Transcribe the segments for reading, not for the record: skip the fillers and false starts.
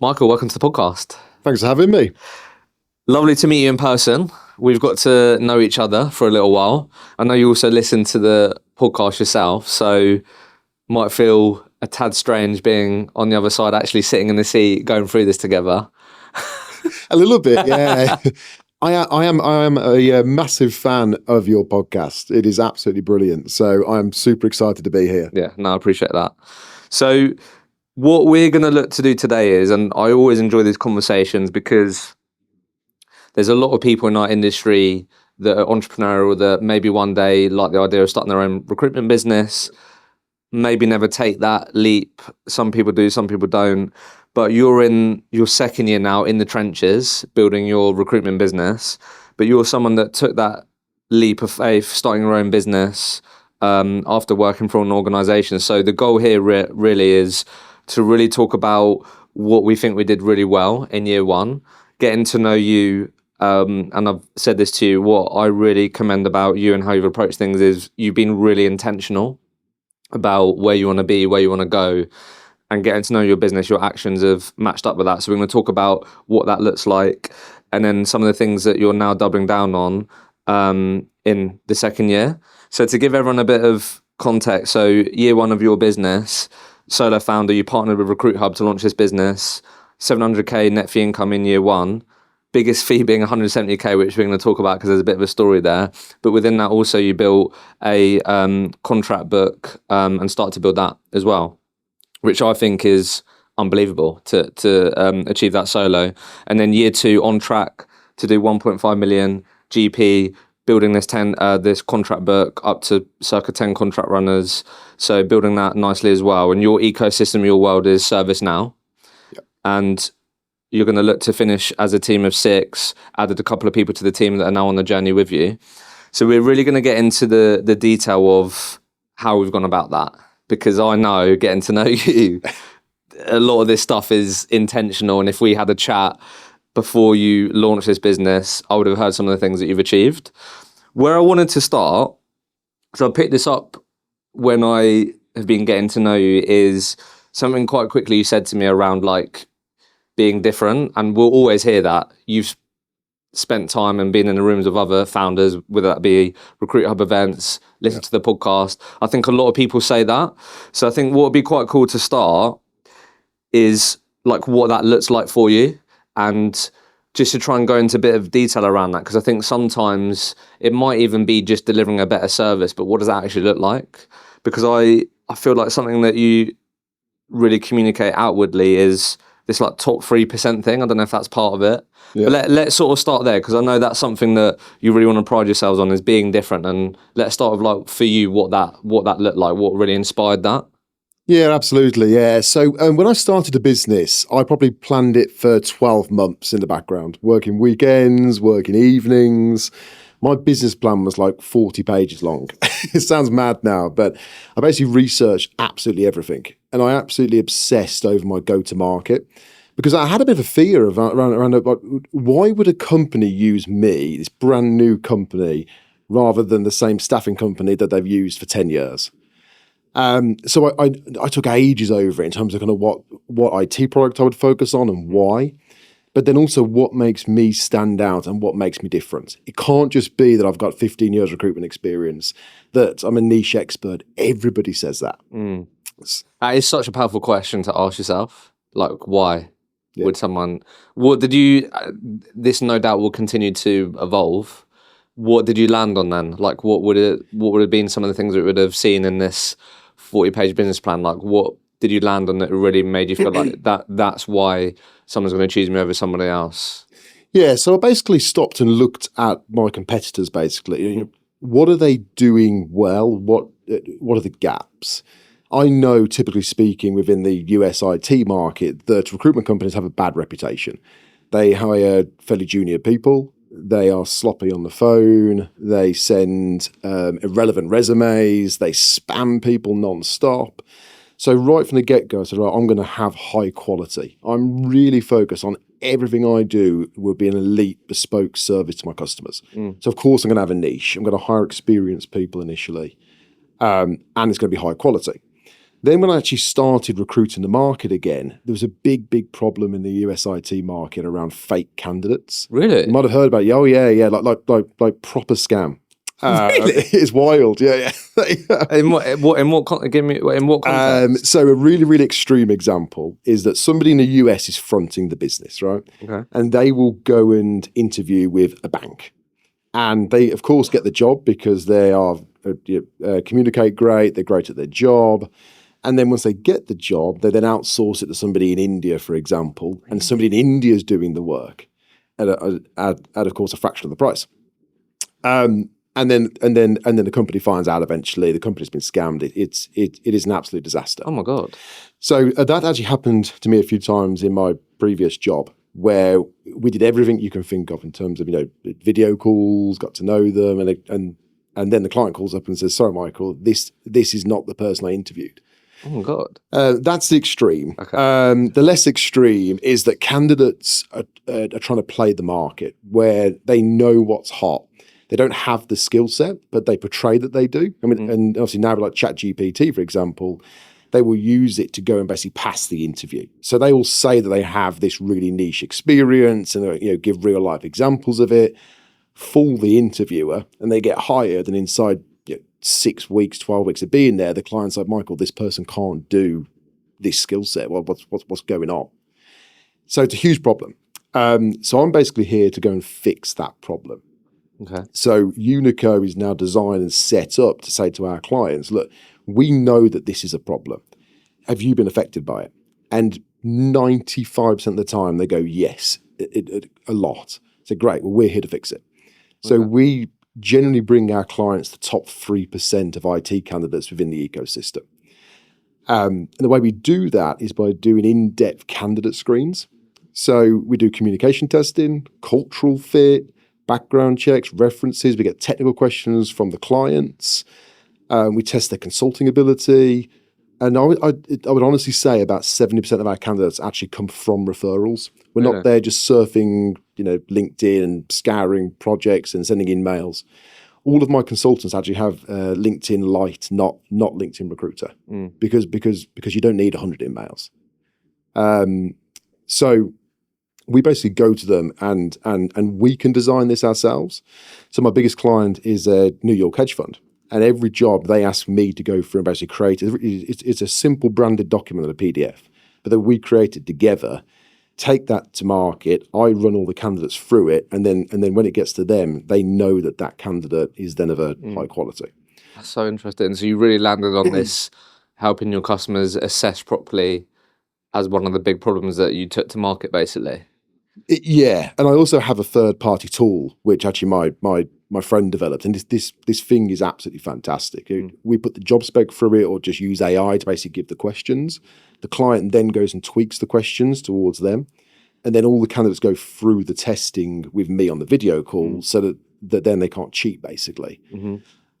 Michael, welcome to the podcast. Thanks for having me. Lovely to meet you in person. We've got to know each other for a little while. I know you also listen to the podcast yourself, so might feel a tad strange being on the other side, actually sitting in the seat, going through this together. A little bit, yeah. I am a massive fan of your podcast. It is absolutely brilliant. So I am super excited to be here. Yeah, no, I appreciate that. So what we're going to look to do today is, and I always enjoy these conversations because there's a lot of people in our industry that are entrepreneurial that maybe one day like the idea of starting their own recruitment business, maybe never take that leap. Some people do, some people don't. But you're in your second year now in the trenches, building your recruitment business. But you're someone that took that leap of faith, starting your own business after working for an organization. So the goal here really is to really talk about what we think we did really well in year one, getting to know you. And I've said this to you, what I really commend about you and how you've approached things is you've been really intentional about where you want to be, where you want to go, and getting to know your business. Your actions have matched up with that. So we're going to talk about what that looks like, and then some of the things that you're now doubling down on in the second year. So to give everyone a bit of context, so year one of your business, solo founder, you partnered with Recruit Hub to launch this business, 700k net fee income in year one. Biggest fee being 170k, which we're going to talk about because there's a bit of a story there. But within that also you built a contract book and started to build that as well, which I think is unbelievable to achieve that solo. And then year two on track to do 1.5 million GP, building this contract book up to circa 10 contract runners. So building that nicely as well. And your ecosystem, your world is ServiceNow. Yep. And you're going to look to finish as a team of 6, added a couple of people to the team that are now on the journey with you. So we're really going to get into the detail of how we've gone about that, because I know, getting to know you, a lot of this stuff is intentional. And if we had a chat before you launched this business, I would have heard some of the things that you've achieved. Where I wanted to start, so I picked this up when I have been getting to know you, is something quite quickly you said to me around like being different, and we'll always hear that. You've spent time and been in the rooms of other founders, whether that be Recruit Hub events, listen to the podcast. I think a lot of people say that. So I think what would be quite cool to start is like what that looks like for you, and just to try and go into a bit of detail around that, because I think sometimes it might even be just delivering a better service, but what does that actually look like? Because I feel like something that you really communicate outwardly is this like top 3% thing. I don't know if that's part of it. Yeah. But let's sort of start there, because I know that's something that you really want to pride yourselves on, is being different. And let's start with like for you, what that looked like, what really inspired that. Yeah, absolutely. Yeah. So when I started a business, I probably planned it for 12 months in the background, working weekends, working evenings. My business plan was like 40 pages long. It sounds mad now, but I basically researched absolutely everything. And I absolutely obsessed over my go-to-market, because I had a bit of a fear of around like, why would a company use me, this brand new company, rather than the same staffing company that they've used for 10 years? So I took ages over it in terms of kind of what IT product I would focus on and why. But then also what makes me stand out and what makes me different. It can't just be that I've got 15 years recruitment experience, that I'm a niche expert. Everybody says that. That is such a powerful question to ask yourself. Like, why would someone, this no doubt will continue to evolve. What did you land on then? Like, what would have been some of the things that we would have seen in this 40-page business plan? Like, what did you land on that really made you feel like that's why someone's going to choose me over somebody else? Yeah, so I basically stopped and looked at my competitors, basically. You know, what are they doing well? What are the gaps? I know, typically speaking, within the US IT market, that recruitment companies have a bad reputation. They hire fairly junior people. They are sloppy on the phone. They send irrelevant resumes. They spam people non-stop. So right from the get-go, I said, right, I'm going to have high quality. I'm really focused on everything I do will be an elite bespoke service to my customers. So of course I'm going to have a niche. I'm going to hire experienced people initially, and it's going to be high quality. Then when I actually started recruiting the market again, there was a big problem in the US IT market around fake candidates. Really? You might have heard about it. Oh yeah, like proper scam. Really? It's wild. Yeah. In what give me in what context? So a really extreme example is that somebody in the US is fronting the business, right? Okay. And they will go and interview with a bank. And they, of course, get the job because they are communicate great, they're great at their job. And then once they get the job, they then outsource it to somebody in India, for example, and somebody in India is doing the work at of course, a fraction of the price. And then the company finds out eventually the company's been scammed. It is an absolute disaster. Oh my God. So that actually happened to me a few times in my previous job, where we did everything you can think of in terms of video calls, got to know them, and then the client calls up and says, "Sorry, Michael, this is not the person I interviewed." Oh my God. That's the extreme. Okay. The less extreme is that candidates are trying to play the market where they know what's hot. They don't have the skill set, but they portray that they do. I mean, and obviously now like ChatGPT, for example, they will use it to go and basically pass the interview. So they will say that they have this really niche experience and give real life examples of it, fool the interviewer, and they get hired. And inside 6 weeks, 12 weeks of being there, the client's like, "Michael, this person can't do this skill set. Well, what's going on?" So it's a huge problem. So I'm basically here to go and fix that problem. Okay. So Unico is now designed and set up to say to our clients, "Look, we know that this is a problem. Have you been affected by it?" And 95% of the time they go, "Yes, a lot." So great, well, we're here to fix it. So we generally bring our clients the top 3% of IT candidates within the ecosystem. And the way we do that is by doing in-depth candidate screens. So we do communication testing, cultural fit, background checks, references. We get technical questions from the clients. We test their consulting ability. And I would honestly say about 70% of our candidates actually come from referrals. We're not there just surfing, LinkedIn and scouring projects and sending emails. All of my consultants actually have LinkedIn Lite, not LinkedIn Recruiter, because you don't need 100 emails. So we basically go to them and we can design this ourselves. So my biggest client is a New York hedge fund. And every job they ask me to go through and basically create, it's a simple branded document of a PDF, but then we create it together, take that to market. I run all the candidates through it. And then when it gets to them, they know that candidate is then of a high quality. That's so interesting. So you really landed on this, helping your customers assess properly as one of the big problems that you took to market, basically. Yeah, and I also have a third-party tool which actually my friend developed, and this thing is absolutely fantastic. We put the job spec through it, or just use AI to basically give the questions. The client then goes and tweaks the questions towards them, and then all the candidates go through the testing with me on the video call, so that then they can't cheat, basically.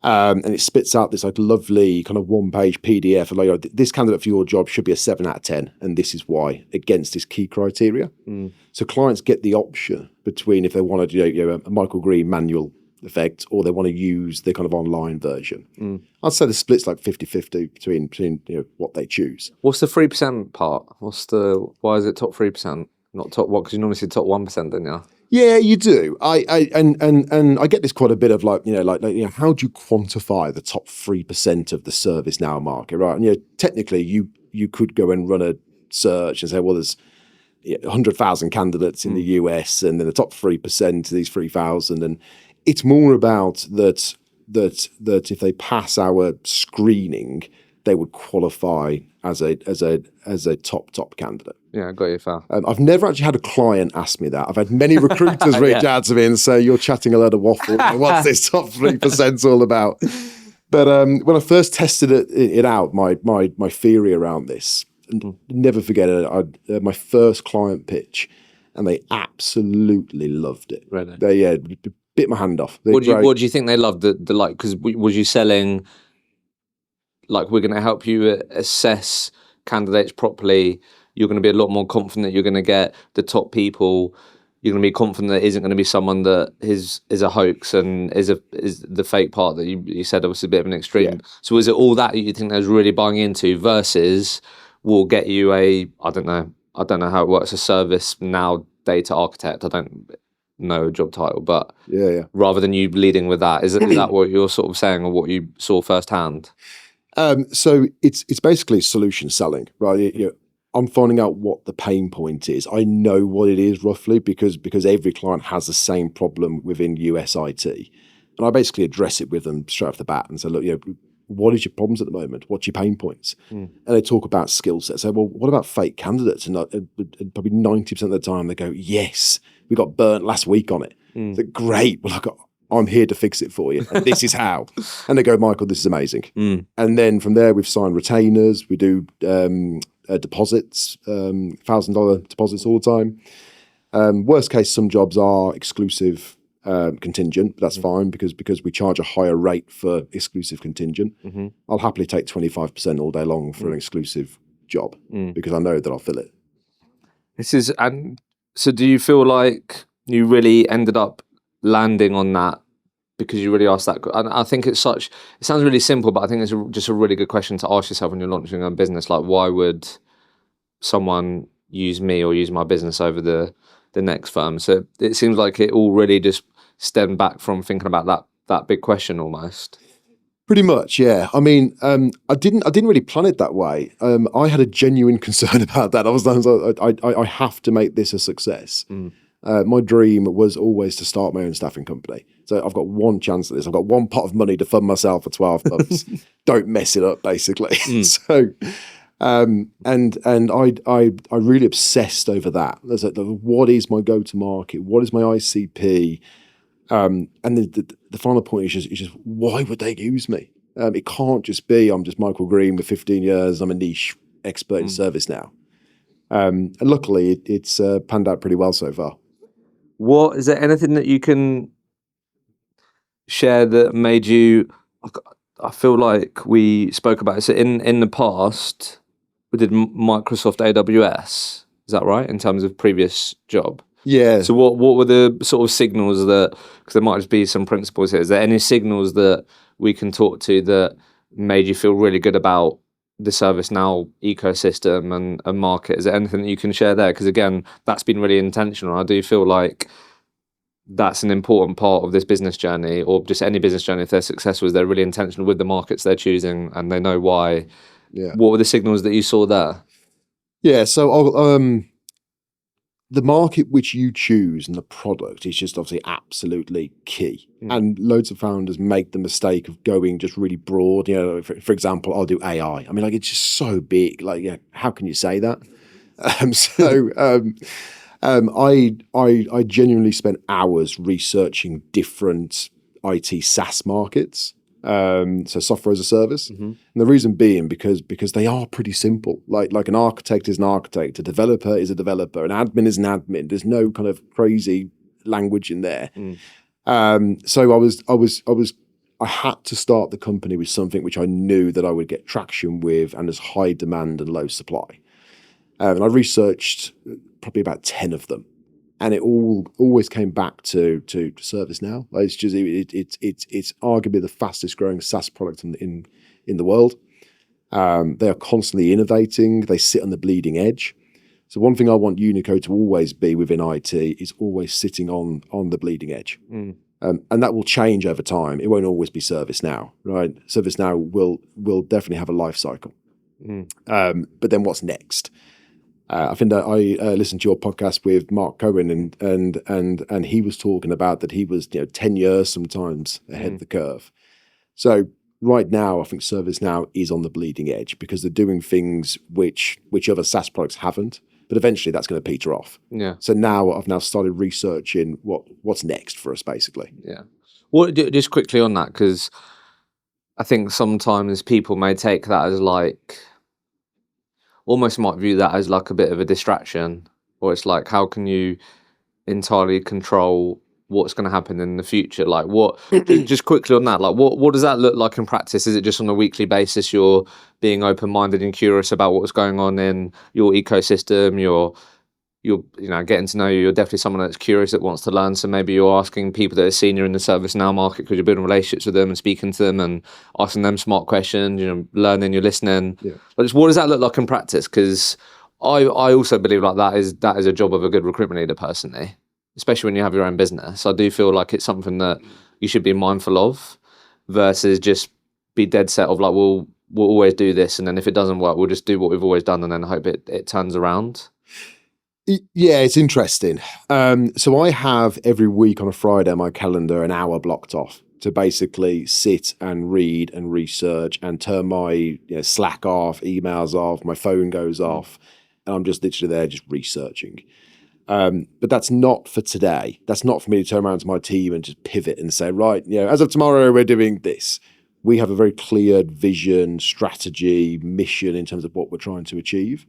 And it spits out this lovely kind of one-page PDF of like, this candidate for your job should be a 7 out of 10, and this is why, against this key criteria. So clients get the option between if they want to do a Michael Green manual effect, or they want to use the kind of online version. I'd say the split's like 50-50 between what they choose. What's the 3% part? Why is it top 3%? Not top what? Because you normally say top 1%, don't you? Yeah, you do. I get this quite a bit of how do you quantify the top 3% of the ServiceNow market, right? And technically you could go and run a search and say, well, there's 100,000 candidates in the US, and then the top 3% of these 3,000, and it's more about that if they pass our screening, they would qualify as a top candidate. Yeah, I got you, Fal. I've never actually had a client ask me that. I've had many recruiters reach out to me and say, "You're chatting a load of waffle. What's this top 3% all about?" But when I first tested it out, my theory around this, never forget it. My first client pitch, and they absolutely loved it. Really? They bit my hand off. What do you think they loved? The like, because was you selling like, we're going to help you assess candidates properly? You're going to be a lot more confident you're going to get the top people. you're going to be confident that it isn't going to be someone that is a hoax and is the fake part that you said obviously a bit of an extreme. Yeah. So is it all that you think there's really buying into versus we'll get you I don't know how it works, a ServiceNow data architect. I don't know a job title, but Yeah. rather than you leading with that, is that what you're sort of saying or what you saw firsthand? So it's basically solution selling, right? I'm finding out what the pain point is. I know what it is roughly because every client has the same problem within US IT, and I basically address it with them straight off the bat and say, look, what is your problems at the moment? What's your pain points? And they talk about skill sets. Say, well, what about fake candidates? And probably 90% of the time they go, yes, we got burnt last week on it. So, great. Well, I'm here to fix it for you. And this is how. And they go, Michael, this is amazing. And then from there, we've signed retainers. We do deposits, $1,000 deposits all the time. Worst case, some jobs are exclusive contingent, but that's fine because we charge a higher rate for exclusive contingent. I'll happily take 25% all day long for an exclusive job because I know that I'll fill it. And so do you feel like you really ended up landing on that because you really asked that? And I think it sounds really simple, but I think it's just a really good question to ask yourself when you're launching a business. Like, why would someone use me or use my business over the next firm? So it seems like it all really just stemmed back from thinking about that big question almost. Pretty much, yeah. I mean, I didn't really plan it that way. I had a genuine concern about that. I have to make this a success. My dream was always to start my own staffing company. So I've got one chance at this. I've got one pot of money to fund myself for 12 months. Don't mess it up, basically. So, and I really obsessed over that. There's what is my go to market? What is my ICP? And the final point is just why would they use me? It can't just be I'm just Michael Green with 15 years. I'm a niche expert in ServiceNow. And luckily, it's panned out pretty well so far. Is there anything that you can share that made you? I feel like we spoke about it. So in the past, we did Microsoft AWS. Is that right? In terms of previous job. Yeah. So what were the sort of signals that? Because there might just be some principles here. Is there any signals that we can talk to that made you feel really good about the ServiceNow ecosystem and market? Is there anything that you can share there? Because again, that's been really intentional. I do feel like that's an important part of this business journey, or just any business journey. If they're successful, is they're really intentional with the markets they're choosing and they know why. Yeah. What were the signals that you saw there? Yeah. So the market which you choose and the product is just obviously absolutely key. And loads of founders make the mistake of going just really broad. For example, I'll do AI. I mean, like, it's just so big. Like, how can you say that? I genuinely spent hours researching different IT SaaS markets. So software as a service. And the reason being because they are pretty simple. Like an architect is an architect, a developer is a developer, an admin is an admin. There's no kind of crazy language in there. So I had to start the company with something which I knew that I would get traction with and as high demand and low supply. And I researched probably about 10 of them. And it always came back to ServiceNow. It's just it's arguably the fastest growing SaaS product in the world. They are constantly innovating. They sit on the bleeding edge. So one thing I want Unico to always be within IT is always sitting on the bleeding edge. And that will change over time. It won't always be ServiceNow, right? ServiceNow will definitely have a life cycle. But then what's next? I think that I listened to your podcast with Mark Cohen and he was talking about that he was 10 years sometimes ahead of the curve. So right now, I think ServiceNow is on the bleeding edge because they're doing things which other SaaS products haven't. But eventually, that's going to peter off. Yeah. So now I've now started researching what's next for us, basically. Yeah. Well, just quickly on that, because I think sometimes people may take that as like, almost might view that as like a bit of a distraction, or it's like, how can you entirely control what's going to happen in the future? Like, what? Just quickly on that, like, what does that look like in practice? Is it just on a weekly basis you're being open-minded and curious about what's going on in your ecosystem, your you're getting to know you. You're definitely someone that's curious, that wants to learn. So maybe you're asking people that are senior in the ServiceNow market because you're building relationships with them and speaking to them and asking them smart questions. Learning, you're listening. Yeah. But just what does that look like in practice? Because I also believe like that is a job of a good recruitment leader personally, especially when you have your own business. I do feel like it's something that you should be mindful of versus just be dead set of like, we'll always do this, and then if it doesn't work, we'll just do what we've always done and then hope it turns around. Yeah, it's interesting. So I have every week on a Friday on my calendar an hour blocked off to basically sit and read and research and turn my Slack off, emails off, my phone goes off, and I'm just literally there just researching. But that's not for today. That's not for me to turn around to my team and just pivot and say, right, as of tomorrow, we're doing this. We have a very clear vision, strategy, mission in terms of what we're trying to achieve.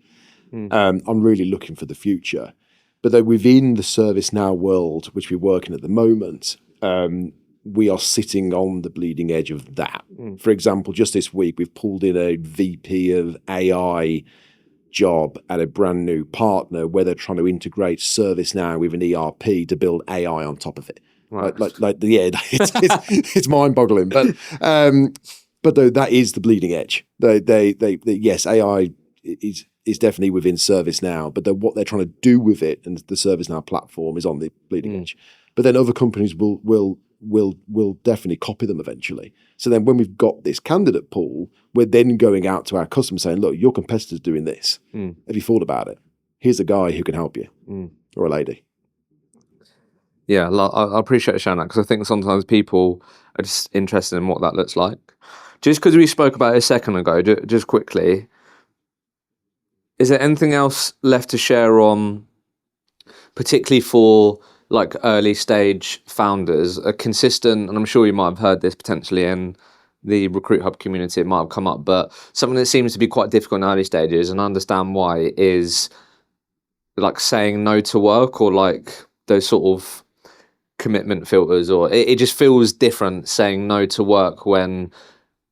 I'm really looking for the future. But though within the ServiceNow world, which we're working at the moment, we are sitting on the bleeding edge of that. For example, just this week, we've pulled in a VP of AI job at a brand new partner where they're trying to integrate ServiceNow with an ERP to build AI on top of it. Right. It's mind-boggling. But though that is the bleeding edge. Yes, AI is definitely within ServiceNow, but what they're trying to do with it and the ServiceNow platform is on the bleeding edge. But then other companies will definitely copy them eventually. So then when we've got this candidate pool, we're then going out to our customers saying, look, your competitor's doing this. Have you thought about it? Here's a guy who can help you, or a lady. Yeah, I appreciate you sharing that, because I think sometimes people are just interested in what that looks like. Just because we spoke about it a second ago, just quickly, is there anything else left to share on, particularly for like early stage founders, a consistent, and I'm sure you might have heard this potentially in the Recruit Hub community, it might have come up, but something that seems to be quite difficult in early stages, and I understand why, is like saying no to work, or like those sort of commitment filters, or it just feels different saying no to work when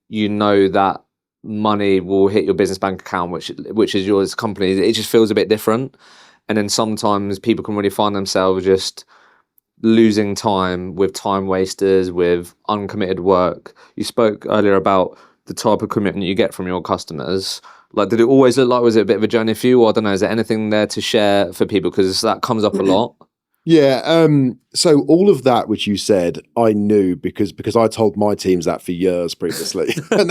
you know that money will hit your business bank account, which is yours company. It just feels a bit different. And then sometimes people can really find themselves just losing time with time wasters, with uncommitted work. You spoke earlier about the type of commitment you get from your customers. Like, did it always look like, was it a bit of a journey for you? Or I don't know, is there anything there to share for people? Because that comes up a lot. Yeah. So all of that which you said, I knew because I told my teams that for years previously, and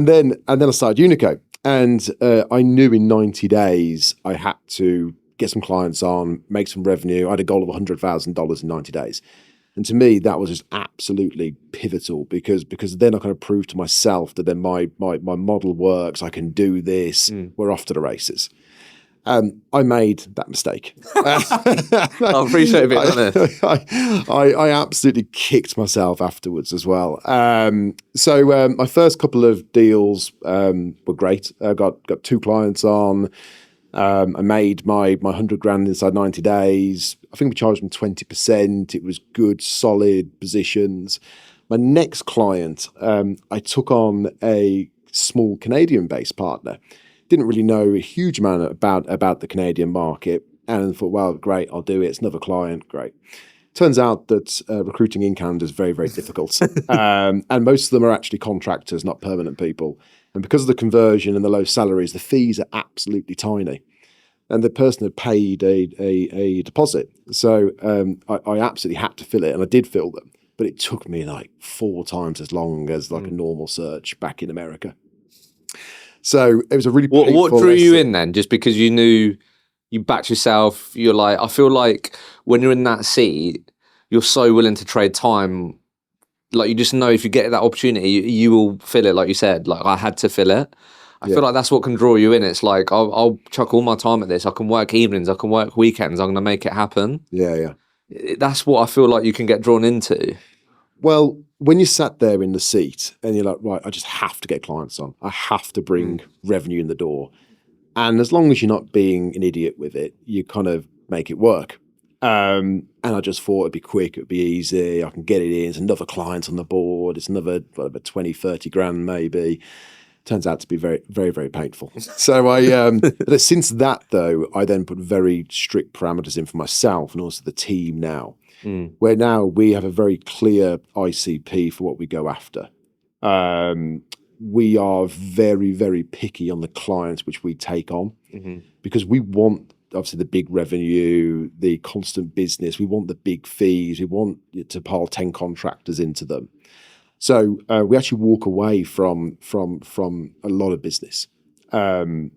then I started Unico, and I knew in 90 days I had to get some clients on, make some revenue. I had a goal of $100,000 in 90 days, and to me that was just absolutely pivotal because then I kind of proved to myself that then my model works. I can do this. We're off to the races. I made that mistake. I appreciate it being honest. I absolutely kicked myself afterwards as well. So my first couple of deals were great. I got 2 clients on. I made my 100 grand inside 90 days. I think we charged them 20%. It was good, solid positions. My next client, I took on a small Canadian-based partner. Didn't really know a huge amount about the Canadian market, and thought, well, great, I'll do it. It's another client, great. Turns out that recruiting in Canada is very, very difficult. And most of them are actually contractors, not permanent people. And because of the conversion and the low salaries, the fees are absolutely tiny. And the person had paid a deposit. So I absolutely had to fill it, and I did fill them. But it took me like 4 times as long as like a normal search back in America. So it was a really painful What drew lesson. you in then? Just because you knew you backed yourself, you're like, I feel like when you're in that seat, you're so willing to trade time. Like, you just know if you get that opportunity, you will fill it, like you said. Like, I had to fill it. I feel like that's what can draw you in. It's like, I'll chuck all my time at this. I can work evenings, I can work weekends, I'm going to make it happen. Yeah. That's what I feel like you can get drawn into. Well, when you sat there in the seat and you're like, right, I just have to get clients on. I have to bring revenue in the door. And as long as you're not being an idiot with it, you kind of make it work. And I just thought it'd be quick, it'd be easy. I can get it in. It's another client on the board. It's another 20, 30 grand maybe. Turns out to be very, very, very painful. So but since that though, I then put very strict parameters in for myself and also the team now, where now we have a very clear ICP for what we go after. We are very, very picky on the clients which we take on because we want obviously the big revenue, the constant business. We want the big fees. We want to pile 10 contractors into them. So we actually walk away from a lot of business. And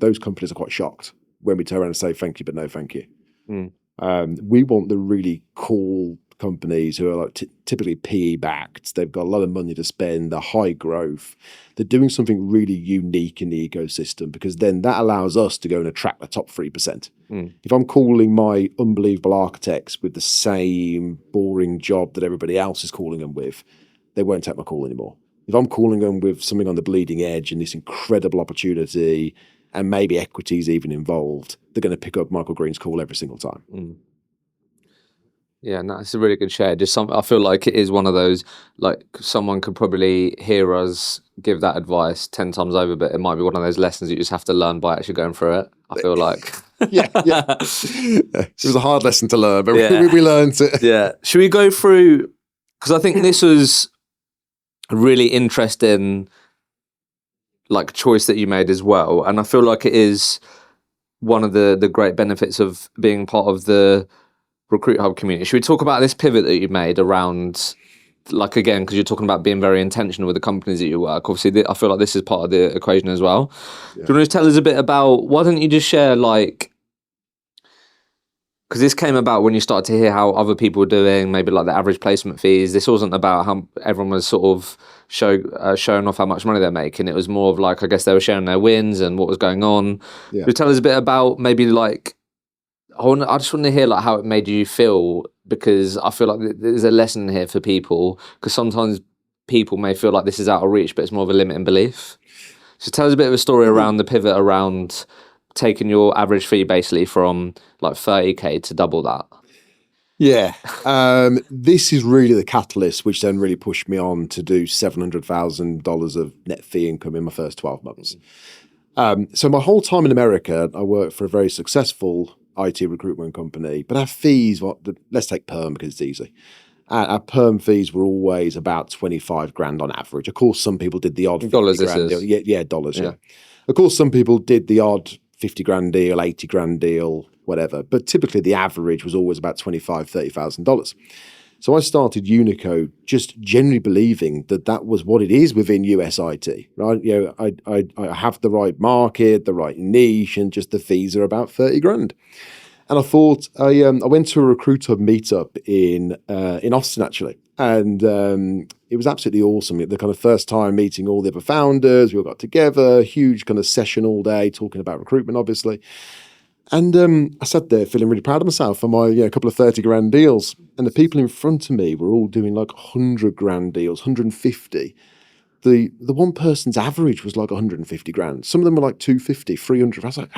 those companies are quite shocked when we turn around and say, thank you, but no thank you. We want the really cool companies who are like typically PE backed. They've got a lot of money to spend. They're high growth. They're doing something really unique in the ecosystem because then that allows us to go and attract the top 3%. If I'm calling my unbelievable architects with the same boring job that everybody else is calling them with, they won't take my call anymore. If I'm calling them with something on the bleeding edge and this incredible opportunity and maybe equity's even involved, they're going to pick up Michael Green's call every single time. Yeah, no, it's a really good share. I feel like it is one of those, like someone could probably hear us give that advice 10 times over, but it might be one of those lessons you just have to learn by actually going through it. I feel like. yeah. It was a hard lesson to learn, but we learned it. Yeah. Should we go through, because I think this was a really interesting like choice that you made as well. And I feel like it is one of the great benefits of being part of the Recruit Hub community. Should we talk about this pivot that you made around, like, again, because you're talking about being very intentional with the companies that you work. Obviously, I feel like this is part of the equation as well. Yeah. Do you want to just tell us a bit about, why don't you just share, like, because this came about when you started to hear how other people were doing, maybe like the average placement fees. This wasn't about how everyone was sort of showing off how much money they're making. It was more of like, I guess they were sharing their wins and what was going on. Yeah. Could you tell us a bit about maybe like, I just want to hear like how it made you feel, because I feel like there's a lesson here for people, because sometimes people may feel like this is out of reach, but it's more of a limiting belief. So tell us a bit of a story around the pivot around taking your average fee basically from like 30K to double that. Yeah. This is really the catalyst, which then really pushed me on to do $700,000 of net fee income in my first 12 months. So my whole time in America, I worked for a very successful IT recruitment company, but our fees, let's take perm because it's easy. Our perm fees were always about 25 grand on average. Of course, some people did the odd dollars. Deal. Yeah, dollars. Yeah. Of course, some people did the odd 50 grand deal, 80 grand deal, whatever. But typically the average was always about $25,000, $30,000. So I started Unico just generally believing that that was what it is within US IT, right? You know, I have the right market, the right niche, and just the fees are about 30 grand. And I thought, I went to a Recruit Hub meetup in Austin actually. And it was absolutely awesome. The kind of first time meeting all the other founders, we all got together, huge kind of session all day, talking about recruitment, obviously. And I sat there feeling really proud of myself for my couple of 30 grand deals. And the people in front of me were all doing like 100 grand deals, 150. The one person's average was like 150 grand. Some of them were like 250, 300. I was like,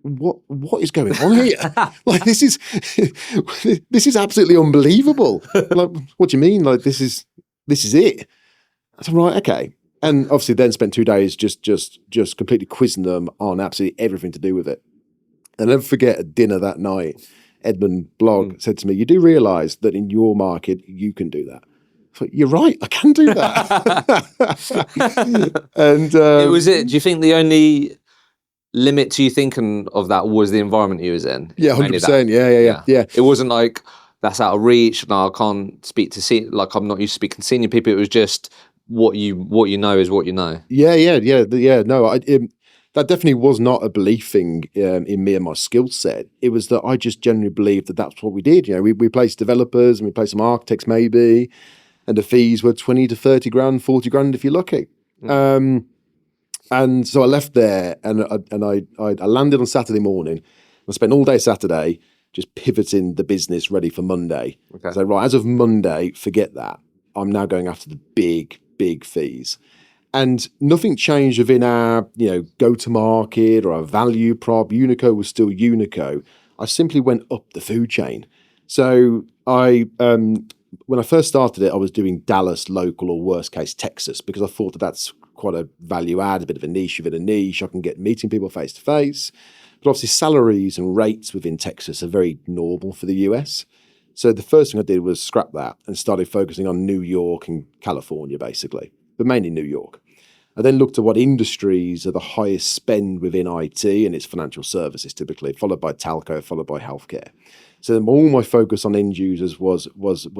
what is going on here? Like, this is absolutely unbelievable. Like, what do you mean? Like, this is it. I said, right, okay. And obviously then spent 2 days just completely quizzing them on absolutely everything to do with it. And I'll never forget at dinner that night, Edmund Blogg said to me, you do realise that in your market, you can do that. I thought, you're right, I can do that. And do you think the only limit to you thinking of that was the environment you was in? Yeah, 100%. Yeah. It wasn't like, that's out of reach, no, I can't speak to like I'm not used to speaking to senior people. It was just what you know is what you know. Yeah. No, that definitely was not a belief thing in me and my skill set. It was that I just generally believed that that's what we did. You know, we placed developers and we placed some architects maybe, and the fees were 20 to 30 grand, 40 grand if you're lucky. And so I left there and I landed on Saturday morning. I spent all day Saturday just pivoting the business ready for Monday. Okay. So right, as of Monday, forget that. I'm now going after the big fees. And nothing changed within our, go-to-market or our value prop. Unico was still Unico. I simply went up the food chain. So when I first started it, I was doing Dallas local or worst case Texas, because I thought that's quite a value add, a bit of a niche within a niche. I can get meeting people face to face. But obviously salaries and rates within Texas are very normal for the US. So the first thing I did was scrap that and started focusing on New York and California, basically, but mainly New York. I then looked at what industries are the highest spend within IT, and it's financial services typically, followed by telco, followed by healthcare. So then all my focus on end users was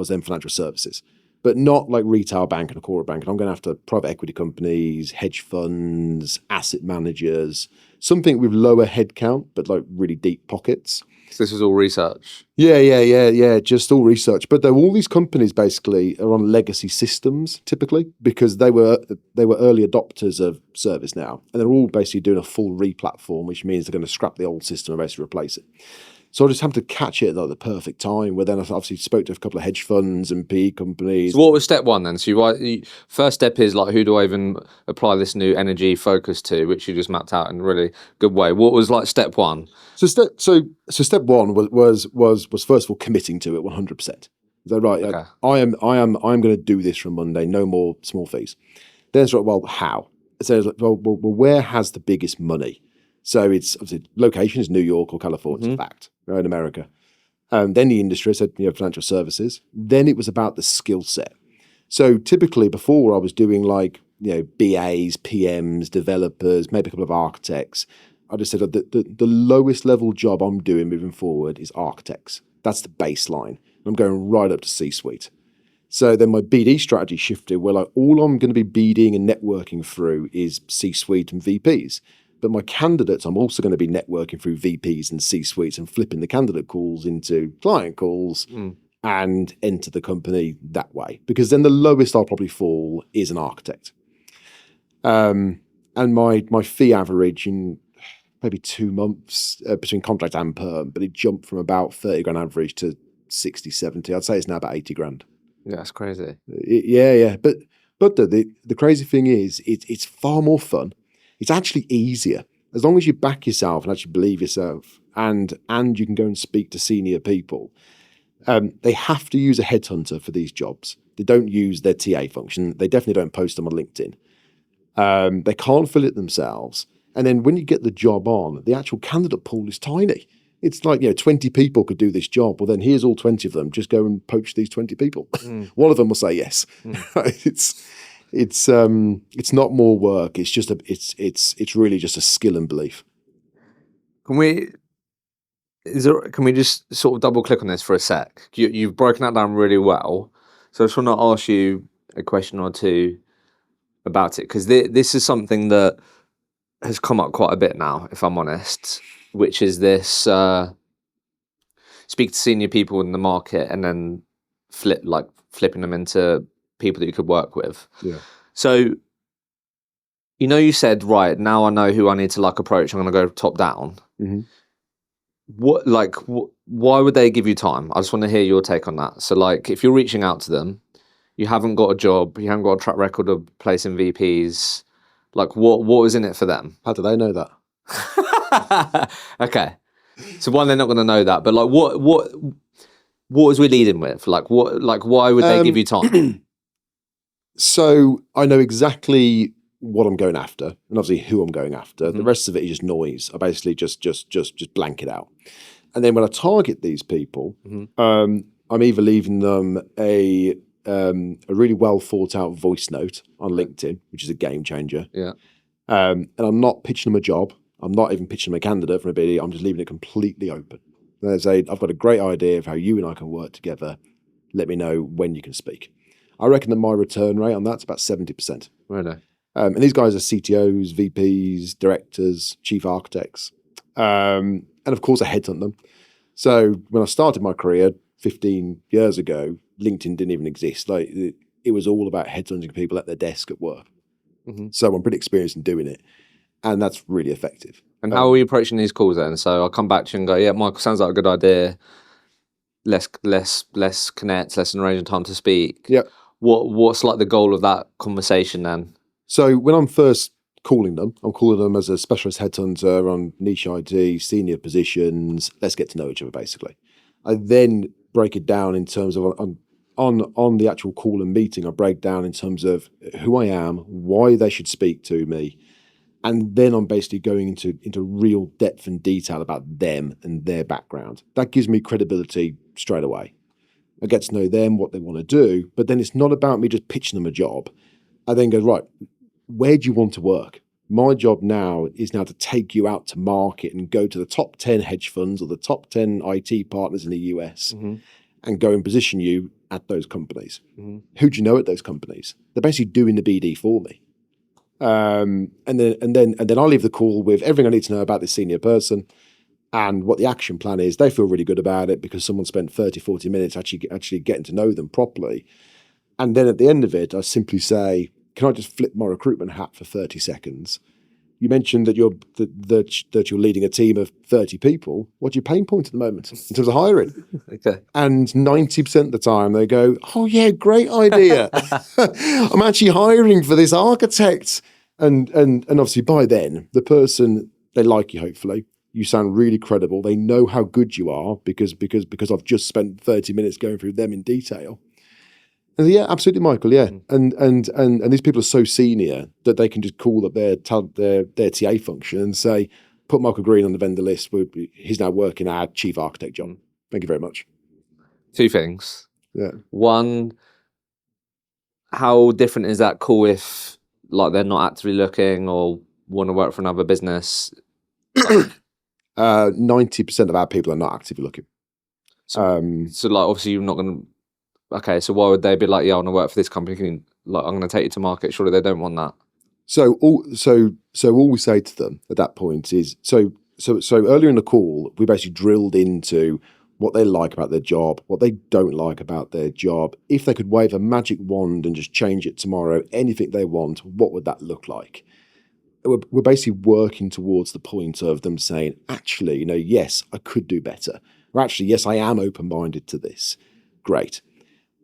then financial services, but not like retail bank and a corporate bank. And I'm going after private equity companies, hedge funds, asset managers, something with lower headcount, but like really deep pockets. So this is all research. Yeah. Just all research. But though all these companies basically are on legacy systems typically because they were early adopters of ServiceNow, and they're all basically doing a full re-platform, which means they're going to scrap the old system and basically replace it. So I just happened to catch it at like the perfect time. Where then I obviously spoke to a couple of hedge funds and PE companies. So what was step one then? So first step is like, who do I even apply this new energy focus to, which you just mapped out in a really good way. What was like step one? So step one was first of all committing to it 100%. Is that right? Okay. I'm going to do this from Monday. No more small fees. Then it's like, well, how? So it's like, well, where has the biggest money? So it's obviously location is New York or California. It's a fact, right, in America. Then the industry, so financial services. Then it was about the skill set. So typically before I was doing like BAs, PMs, developers, maybe a couple of architects. I just said the lowest level job I'm doing moving forward is architects. That's the baseline. I'm going right up to C-suite. So then my BD strategy shifted where like all I'm going to be BDing and networking through is C-suite and VPs. But my candidates, I'm also going to be networking through VPs and C-suites and flipping the candidate calls into client calls and enter the company that way. Because then the lowest I'll probably fall is an architect. And my fee average in maybe 2 months between contract and perm, but it jumped from about 30 grand average to 60, 70. I'd say it's now about 80 grand. Yeah, that's crazy. Yeah. But the crazy thing is it's far more fun. It's actually easier as long as you back yourself and actually believe yourself, and you can go and speak to senior people. They have to use a headhunter for these jobs. They don't use their TA function. They definitely don't post them on LinkedIn. They can't fill it themselves. And then when you get the job on, the actual candidate pool is tiny. It's like 20 people could do this job. Well, then here's all 20 of them. Just go and poach these 20 people. One of them will say yes. It's not more work. It's just it's really just a skill and belief. Can we just sort of double click on this for a sec? You've broken that down really well. So I just want to ask you a question or two about it, because this is something that has come up quite a bit now, if I'm honest, which is this speak to senior people in the market and then flipping them into people that you could work with. Yeah. So, you said, right, now I know who I need to approach. I'm going to go top down. Mm-hmm. Why would they give you time? I just want to hear your take on that. So if you're reaching out to them, you haven't got a job, you haven't got a track record of placing VPs, what was in it for them? How do they know that? Okay. So one, they're not going to know that, but what was we leading with? Why would they give you time? So I know exactly what I'm going after, and obviously who I'm going after. Mm-hmm. The rest of it is just noise. I basically just blank it out. And then when I target these people, I'm either leaving them a really well thought out voice note on LinkedIn, which is a game changer. Yeah. And I'm not pitching them a job. I'm not even pitching them a candidate for a BD. I'm just leaving it completely open. And I say, I've got a great idea of how you and I can work together. Let me know when you can speak. I reckon that my return rate on that's about 70%. Really? And these guys are CTOs, VPs, directors, chief architects, and of course I headhunt them. So when I started my career 15 years ago, LinkedIn didn't even exist. It was all about headhunting people at their desk at work. Mm-hmm. So I'm pretty experienced in doing it, and that's really effective. And how are we approaching these calls then? So I'll come back to you and go, yeah, Michael, sounds like a good idea. Let's connect, let's arrange a time to speak. Yeah. What's the goal of that conversation then? So when I'm first calling them, I'm calling them as a specialist headhunter on niche IT, senior positions. Let's get to know each other, basically. I then break it down in terms of on the actual call and meeting, I break down in terms of who I am, why they should speak to me, and then I'm basically going into real depth and detail about them and their background. That gives me credibility straight away. I get to know them, what they want to do, but then it's not about me just pitching them a job. I then go, right, where do you want to work? My job now is now to take you out to market and go to the top 10 hedge funds or the top 10 IT partners in the US and go and position you at those companies. Who do you know at those companies? They're basically doing the BD for me. And then I leave the call with everything I need to know about this senior person and what the action plan is. They feel really good about it because someone spent 30, 40 minutes actually getting to know them properly. And then at the end of it, I simply say, can I just flip my recruitment hat for 30 seconds? You mentioned that you're leading a team of 30 people. What's your pain point at the moment in terms of hiring? Okay. And 90% of the time they go, oh yeah, great idea. I'm actually hiring for this architect. And obviously by then, the person, they like you, hopefully. You sound really credible. They know how good you are because I've just spent 30 minutes going through them in detail. And yeah, absolutely, Michael. Yeah, and these people are so senior that they can just call up their TA function and say, "Put Michael Green on the vendor list. He's now working our chief architect job." Thank you very much. Two things. Yeah. One, how different is that call if like they're not actively looking or want to work for another business? 90% of our people are not actively looking. So like obviously you're not going to. Okay, so why would they be like, yeah, I want to work for this company? Like, I'm going to take you to market. Surely they don't want that. So all we say to them at that point is, so earlier in the call, we basically drilled into what they like about their job, what they don't like about their job. If they could wave a magic wand and just change it tomorrow, anything they want, what would that look like? We're basically working towards the point of them saying, actually, yes, I could do better. Or actually, yes, I am open-minded to this. Great.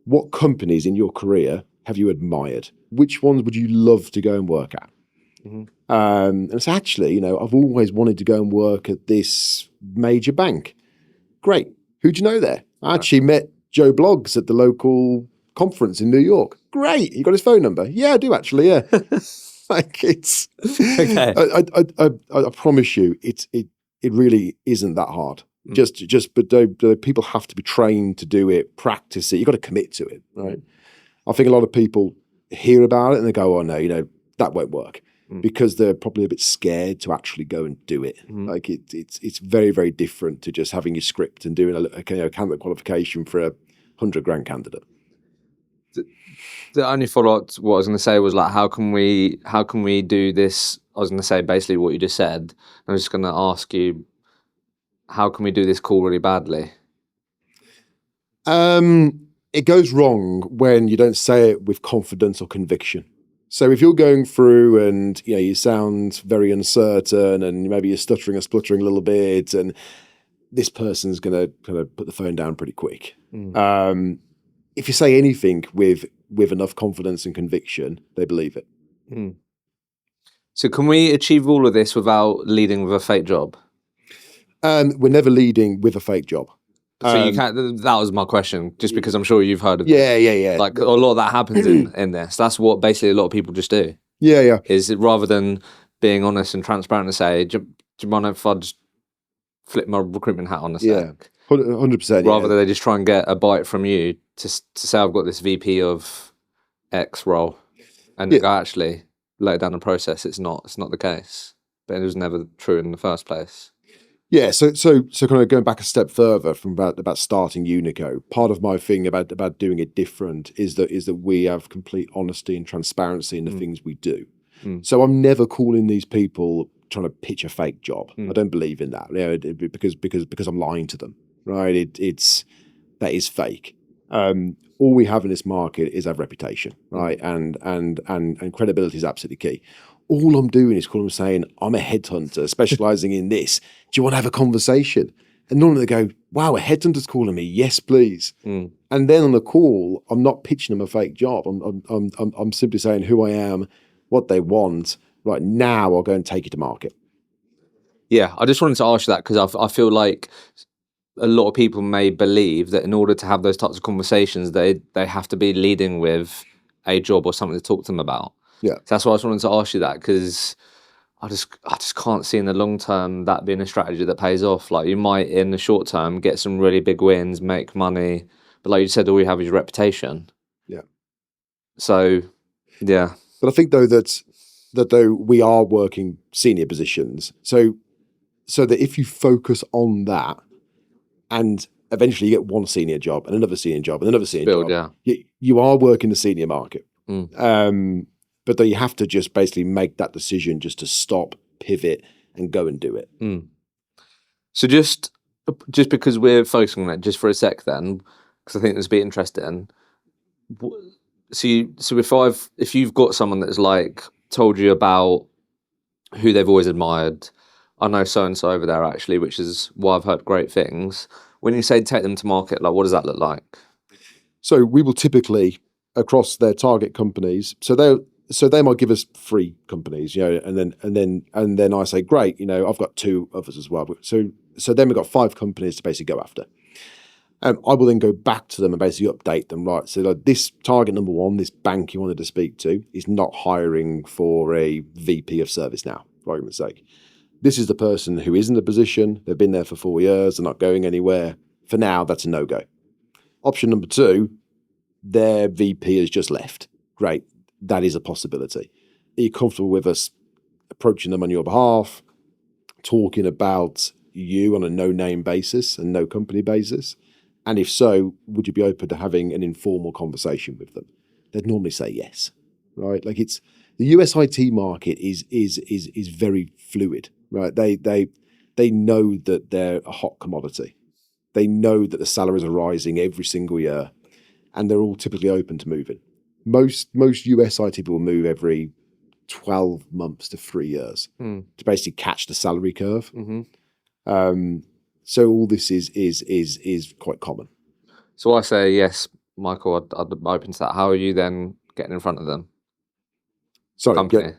What companies in your career have you admired? Which ones would you love to go and work at? And it's actually, I've always wanted to go and work at this major bank. Great. Who do you know there? I actually met Joe Bloggs at the local conference in New York. Great. You got his phone number? Yeah, I do actually. Yeah. Like it's, Okay. I promise you, it really isn't that hard. But people have to be trained to do it, practice it. You've got to commit to it, right? I think a lot of people hear about it and they go, oh no, that won't work because they're probably a bit scared to actually go and do it. Like it's very, very different to just having your script and doing a candidate qualification for a $100,000 candidate. The only follow-up to what I was going to say was like, how can we do this? I was going to say basically what you just said. I'm just going to ask you, how can we do this call really badly? It goes wrong when you don't say it with confidence or conviction. So if you're going through and you sound very uncertain and maybe you're stuttering and spluttering a little bit, and this person's going to kind of put the phone down pretty quick. If you say anything with enough confidence and conviction, they believe it. So can we achieve all of this without leading with a fake job? We're never leading with a fake job. So you can't. That was my question, just because I'm sure you've heard of Yeah. Like a lot of that happens in this. That's what basically a lot of people just do. Yeah. Is it rather than being honest and transparent and say, do you mind if I just flip my recruitment hat on a sec? Yeah, 100%. Rather than they just try and get a bite from you to say, I've got this VP of X role, and they go, actually, later down the process, it's not the case. But it was never true in the first place. Yeah, so kind of going back a step further from about starting Unico, part of my thing about doing it different is that we have complete honesty and transparency in the things we do. So I'm never calling these people trying to pitch a fake job. I don't believe in that. Because I'm lying to them, right? That is fake. All we have in this market is our reputation, right? And credibility is absolutely key. All I'm doing is calling them saying, I'm a headhunter specializing in this. Do you want to have a conversation? And normally they go, wow, a headhunter's calling me. Yes, please. And then on the call, I'm not pitching them a fake job. I'm simply saying who I am, what they want. Right now, I'll go and take you to market. Yeah, I just wanted to ask you that because I feel like a lot of people may believe that in order to have those types of conversations, they have to be leading with a job or something to talk to them about. Yeah. So that's why I just wanted to ask you that, because I just can't see in the long term that being a strategy that pays off. Like, you might in the short term get some really big wins, make money, but like you said, all you have is your reputation. Yeah. So yeah. But I think though that though we are working senior positions, so that if you focus on that, and eventually you get one senior job and another senior job and another senior Build, job, yeah. you are working the senior market. But though you have to just basically make that decision just to stop, pivot, and go and do it. So just because we're focusing on it just for a sec then, because I think this would be interesting. So if you've got someone that's like told you about who they've always admired, I know so and so over there actually, which is why I've heard great things. When you say take them to market, like what does that look like? So we will typically, across their target companies, so they might give us 3 companies, and then I say, great, I've got 2 others as well. So then we've got 5 companies to basically go after. I will then go back to them and basically update them, right? So like, this target number 1, this bank you wanted to speak to, is not hiring for a VP of ServiceNow, for argument's sake. This is the person who is in the position, they've been there for 4 years, they're not going anywhere. For now, that's a no-go. Option number 2, their VP has just left. Great, that is a possibility. Are you comfortable with us approaching them on your behalf, talking about you on a no-name basis and no company basis? And if so, would you be open to having an informal conversation with them? They'd normally say yes, right? Like, it's the US IT market is very fluid, right? They know that they're a hot commodity. They know that the salaries are rising every single year, and they're all typically open to moving. Most US IT people move every 12 months to 3 years to basically catch the salary curve. So all this is quite common. So I say yes, Michael. I'd open to that. How are you then getting in front of them? Sorry, Company.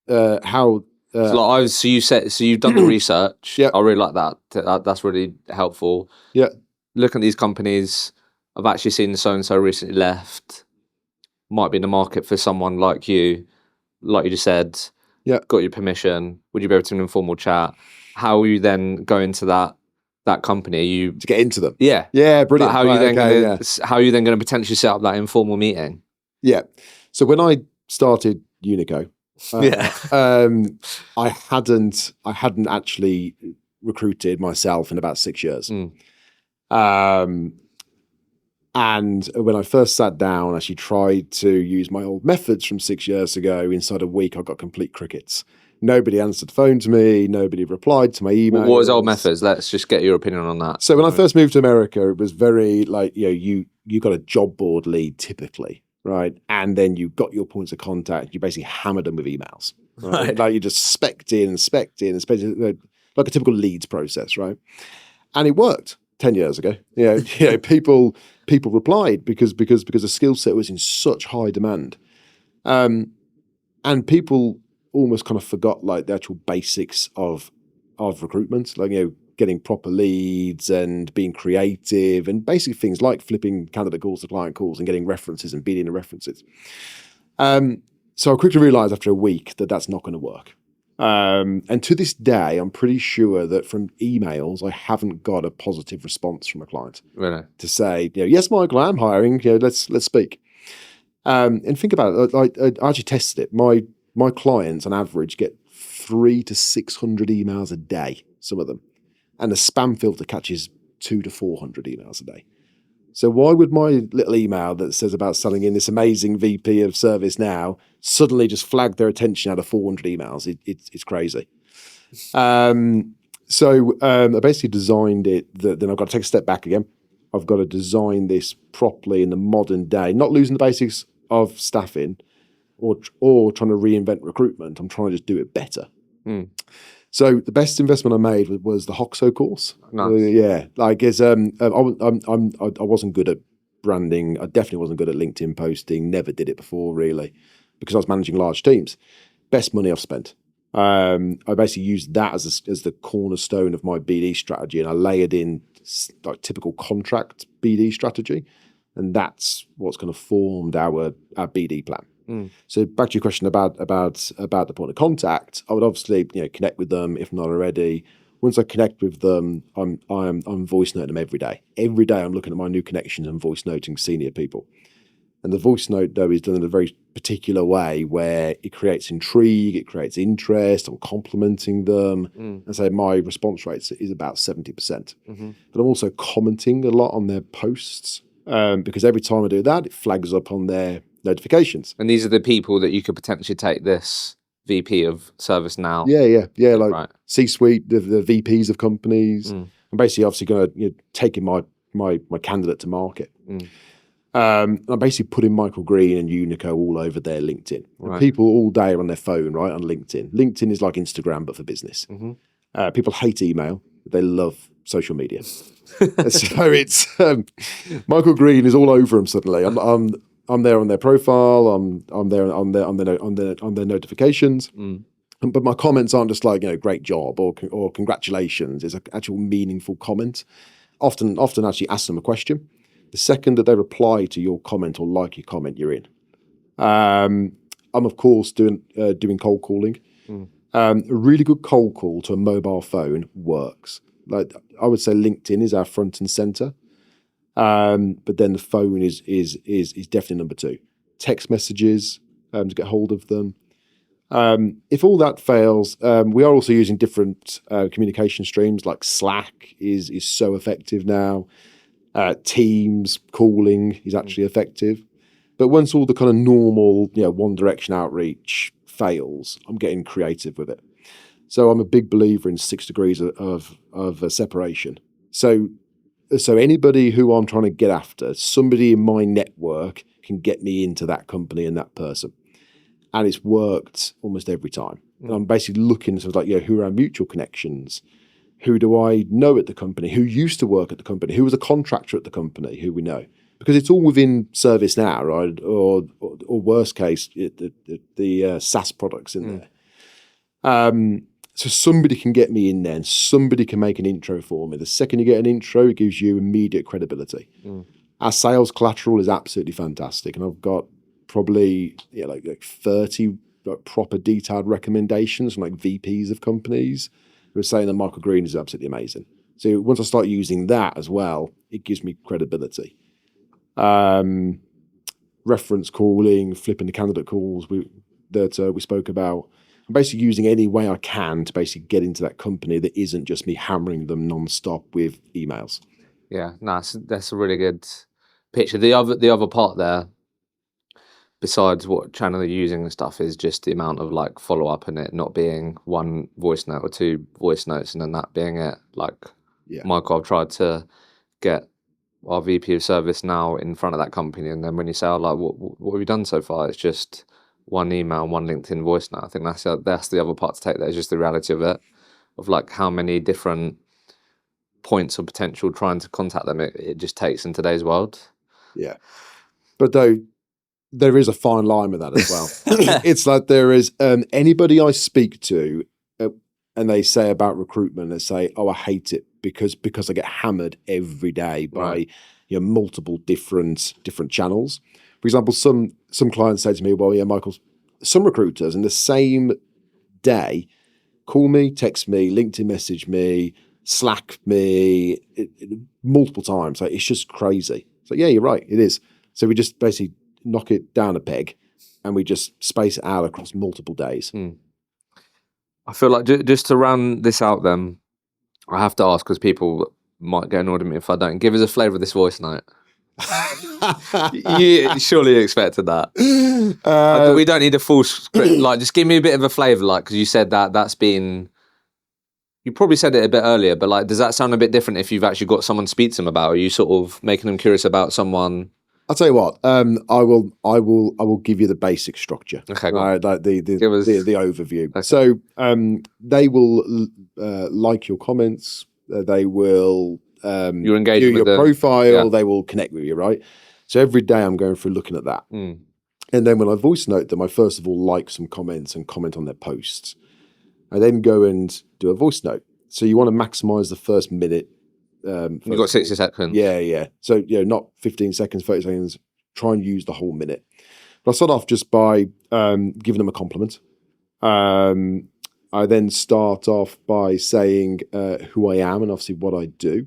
how? So you've done the research. Yeah. I really like that. That's really helpful. Yeah. Looking at these companies, I've actually seen so and so recently left. Might be in the market for someone like you just said. Yeah. Got your permission. Would you be able to have an informal chat? How are you then going to that company? Are you to get into them? Yeah. Yeah, brilliant. How are you then going to potentially set up that informal meeting? Yeah. So when I started Unico, I hadn't actually recruited myself in about 6 years. And when I first sat down, I actually tried to use my old methods from 6 years ago. Inside a week, I got complete crickets. Nobody answered the phone to me. Nobody replied to my email. What was old methods? Let's just get your opinion on that. So when I first moved to America, it was very like, you got a job board lead typically, right? And then you got your points of contact. You basically hammered them with emails, right? Like, you just spec'd in, like a typical leads process, right? And it worked 10 years ago. People replied because the skill set was in such high demand. And people almost kind of forgot like the actual basics of recruitment, like, getting proper leads and being creative and basic things like flipping candidate calls to client calls and getting references and beating the references. So I quickly realized after a week that that's not going to work. And to this day, I'm pretty sure that from emails, I haven't got a positive response from a client. Really? To say, yes, Michael, I'm hiring. Let's speak. And think about it. I actually tested it. My clients, on average, get 300 to 600 emails a day. Some of them, and the spam filter catches 200 to 400 emails a day. So why would my little email that says about selling in this amazing VP of ServiceNow suddenly just flag their attention out of 400 emails? It's crazy. So I basically designed it that then I've got to take a step back again. I've got to design this properly in the modern day, not losing the basics of staffing or trying to reinvent recruitment. I'm trying to just do it better. So the best investment I made was the Hoxo course. Nice. I wasn't good at branding. I definitely wasn't good at LinkedIn posting. Never did it before, really, because I was managing large teams. Best money I've spent. I basically used that as the cornerstone of my BD strategy, and I layered in like typical contract BD strategy, and that's what's kind of formed our BD plan. So back to your question about the point of contact, I would obviously connect with them if not already. Once I connect with them, I'm voice noting them every day. Every day I'm looking at my new connections and voice noting senior people. And the voice note, though, is done in a very particular way where it creates intrigue, it creates interest, I'm complimenting them. And so my response rate is about 70%. But I'm also commenting a lot on their posts because every time I do that, it flags up on their notifications. And these are the people that you could potentially take this VP of ServiceNow. Yeah, like C-suite, the VPs of companies. I'm basically obviously going to taking my candidate to market. I'm basically putting Michael Green and Unico all over their LinkedIn. Right. People all day are on their phone, right, on LinkedIn. LinkedIn is like Instagram, but for business. People hate email. They love social media. So it's Michael Green is all over them suddenly. I'm there on their profile. I'm there on their notifications. But my comments aren't just like great job or congratulations. It's an actual meaningful comment. Often actually ask them a question. The second that they reply to your comment or like your comment, you're in. I'm of course doing cold calling. A really good cold call to a mobile phone works. Like I would say, LinkedIn is our front and center, but then the phone is definitely number two. Text messages to get hold of them. If all that fails, we are also using different communication streams. Like Slack is so effective now. Teams calling is actually effective. But once all the kind of normal, one direction outreach fails, I'm getting creative with it. So I'm a big believer in 6 degrees of separation. So anybody who I'm trying to get after, somebody in my network can get me into that company and that person. And it's worked almost every time. And I'm basically looking sort of like, who are our mutual connections? Who do I know at the company? Who used to work at the company? Who was a contractor at the company? Who we know? Because it's all within ServiceNow, right? Or worst case, the SaaS products in there. So somebody can get me in there, and somebody can make an intro for me. The second you get an intro, it gives you immediate credibility. Our sales collateral is absolutely fantastic, and I've got probably like 30 proper detailed recommendations from like VPs of companies who are saying that Michael Green is absolutely amazing. So once I start using that as well, it gives me credibility. Reference calling, flipping the candidate calls that we spoke about. I'm basically using any way I can to basically get into that company that isn't just me hammering them non-stop with emails. Yeah, nice. That's a really good picture. The other part there, besides what channel they're using and stuff, is just the amount of like follow up in it, not being one voice note or two voice notes and then that being it. Like Michael, I've tried to get our VP of service now in front of that company, and then when you say, what have you done so far? It's just one email and one LinkedIn voice note. I think that's the other part to take there, is just the reality of it, of like how many different points of potential trying to contact them it just takes in today's world. Yeah. But though there is a fine line with that as well. It's like there is anybody I speak to and they say about recruitment, they say, I hate it because I get hammered every day by multiple different channels. For example, some clients say to me, well, Michael, some recruiters in the same day call me, text me, LinkedIn message me, Slack me multiple times. Like, it's just crazy. So yeah, you're right, it is. So we just basically knock it down a peg and we just space it out across multiple days. I feel like just to round this out then, I have to ask, because people might get annoyed at me if I don't. Give us a flavour of this voice note. You surely expected that. We don't need a full script. Like, just give me a bit of a flavour, like, because you said that's been... You probably said it a bit earlier, but like, does that sound a bit different if you've actually got someone to speak to them about? Or are you sort of making them curious about someone? I'll tell you what. I will give you the basic structure. Okay, like the overview. Okay. So they will like your comments. They will you're engaged view with your profile. Yeah. They will connect with you, right? So every day I'm going through looking at that, and then when I voice note them, I first of all like some comments and comment on their posts. I then go and do a voice note. So you want to maximize the first minute You've got 60 seconds. Yeah. So, not 15 seconds, 30 seconds. Try and use the whole minute. But I start off just by giving them a compliment. I then start off by saying who I am and obviously what I do.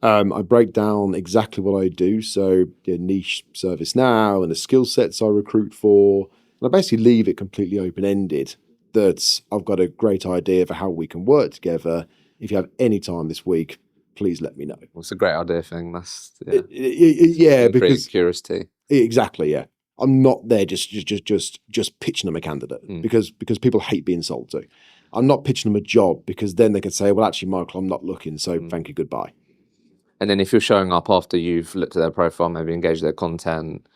I break down exactly what I do. So, niche ServiceNow and the skill sets I recruit for. And I basically leave it completely open-ended that I've got a great idea for how we can work together. If you have any time this week, please let me know. Well, it's a great idea thing. That's Because curiosity. Exactly, yeah. I'm not there just pitching them a candidate because people hate being sold to. I'm not pitching them a job because then they can say, well, actually, Michael, I'm not looking, so thank you, goodbye. And then if you're showing up after you've looked at their profile, maybe engaged their content,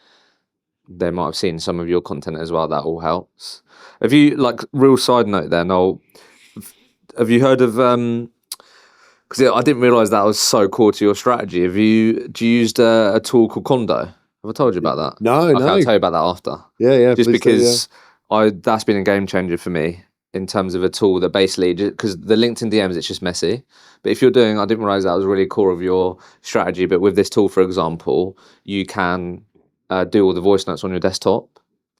they might have seen some of your content as well. That all helps. Have you, like, real side note there, Noel, have you heard of, because I didn't realise that was so core to your strategy. Do you used a tool called Condo? Have I told you about that? No. Okay, I'll tell you about that after. Yeah. Just because that's been a game changer for me in terms of a tool that basically, because the LinkedIn DMs, it's just messy. But if you're doing, I didn't realize that was really core of your strategy. But with this tool, for example, you can do all the voice notes on your desktop.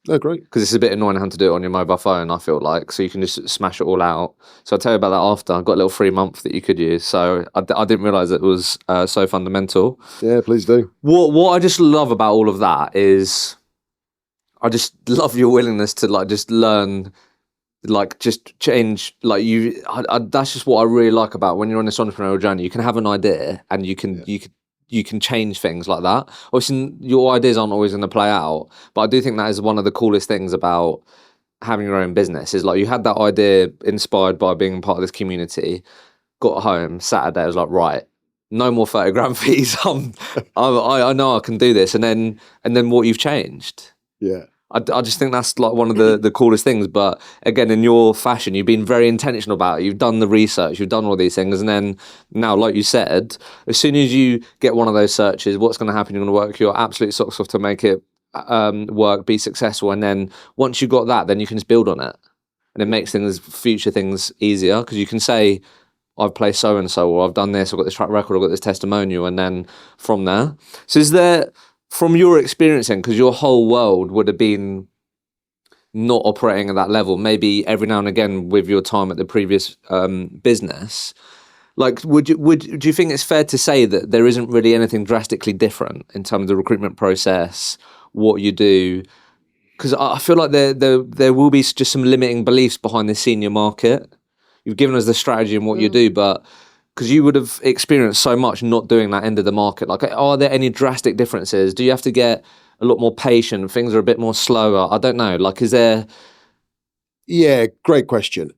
Oh, great. Because it's a bit annoying having to do it on your mobile phone, I feel like. So you can just smash it all out. So I'll tell you about that after. I've got a little free month that you could use. So I didn't realize it was so fundamental. Yeah, please do. What I just love about all of that is I just love your willingness to, like, just learn, like, just change, like, that's just what I really like about when you're on this entrepreneurial journey. You can have an idea and you can change things like that. Obviously, your ideas aren't always going to play out, but I do think that is one of the coolest things about having your own business is, like, you had that idea inspired by being part of this community, got home, Saturday, I was like, right, no more 30 grand fees. I know I can do this. And then what you've changed. Yeah. I just think that's, like, one of the coolest things. But again, in your fashion, you've been very intentional about it. You've done the research, you've done all these things. And then now, like you said, as soon as you get one of those searches, what's going to happen? You're going to work your absolute socks off to make it work, be successful. And then once you've got that, then you can just build on it. And it makes future things easier because you can say, I've placed so-and-so, or I've done this, I've got this track record, I've got this testimonial. And then from there. So is there, from your experience then, because your whole world would have been not operating at that level, maybe every now and again with your time at the previous business, like, do you think it's fair to say that there isn't really anything drastically different in terms of the recruitment process, what you do? Because I feel like there will be just some limiting beliefs behind the senior market. You've given us the strategy and what you do, but because you would have experienced so much not doing that end of the market, like, are there any drastic differences? Do you have to get a lot more patient? Things are a bit more slower? I don't know. Like, is there... Yeah, great question.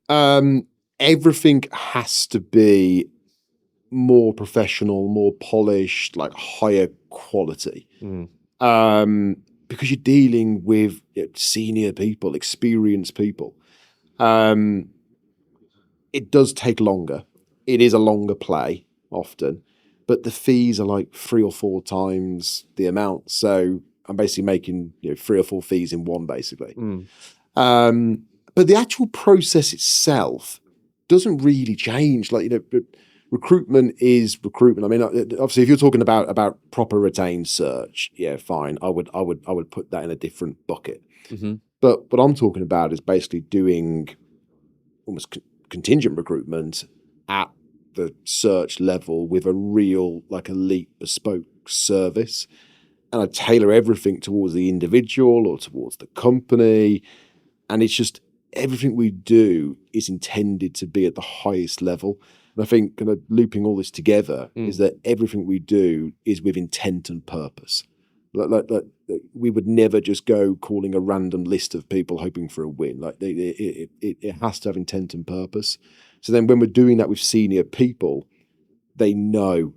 Everything has to be more professional, more polished, like higher quality. Because you're dealing with senior people, experienced people. It does take longer. It is a longer play often, but the fees are like 3 or 4 times the amount. So I'm basically making 3 or 4 fees in one, basically. But the actual process itself doesn't really change. Like, recruitment is recruitment. I mean, obviously, if you're talking about proper retained search, yeah, fine. I would put that in a different bucket. But what I'm talking about is basically doing almost contingent recruitment at the search level with a real, like, elite bespoke service. And I tailor everything towards the individual or towards the company. And it's just everything we do is intended to be at the highest level. And I think kind of looping all this together is that everything we do is with intent and purpose. Like we would never just go calling a random list of people hoping for a win. Like, it has to have intent and purpose. So then when we're doing that with senior people, they know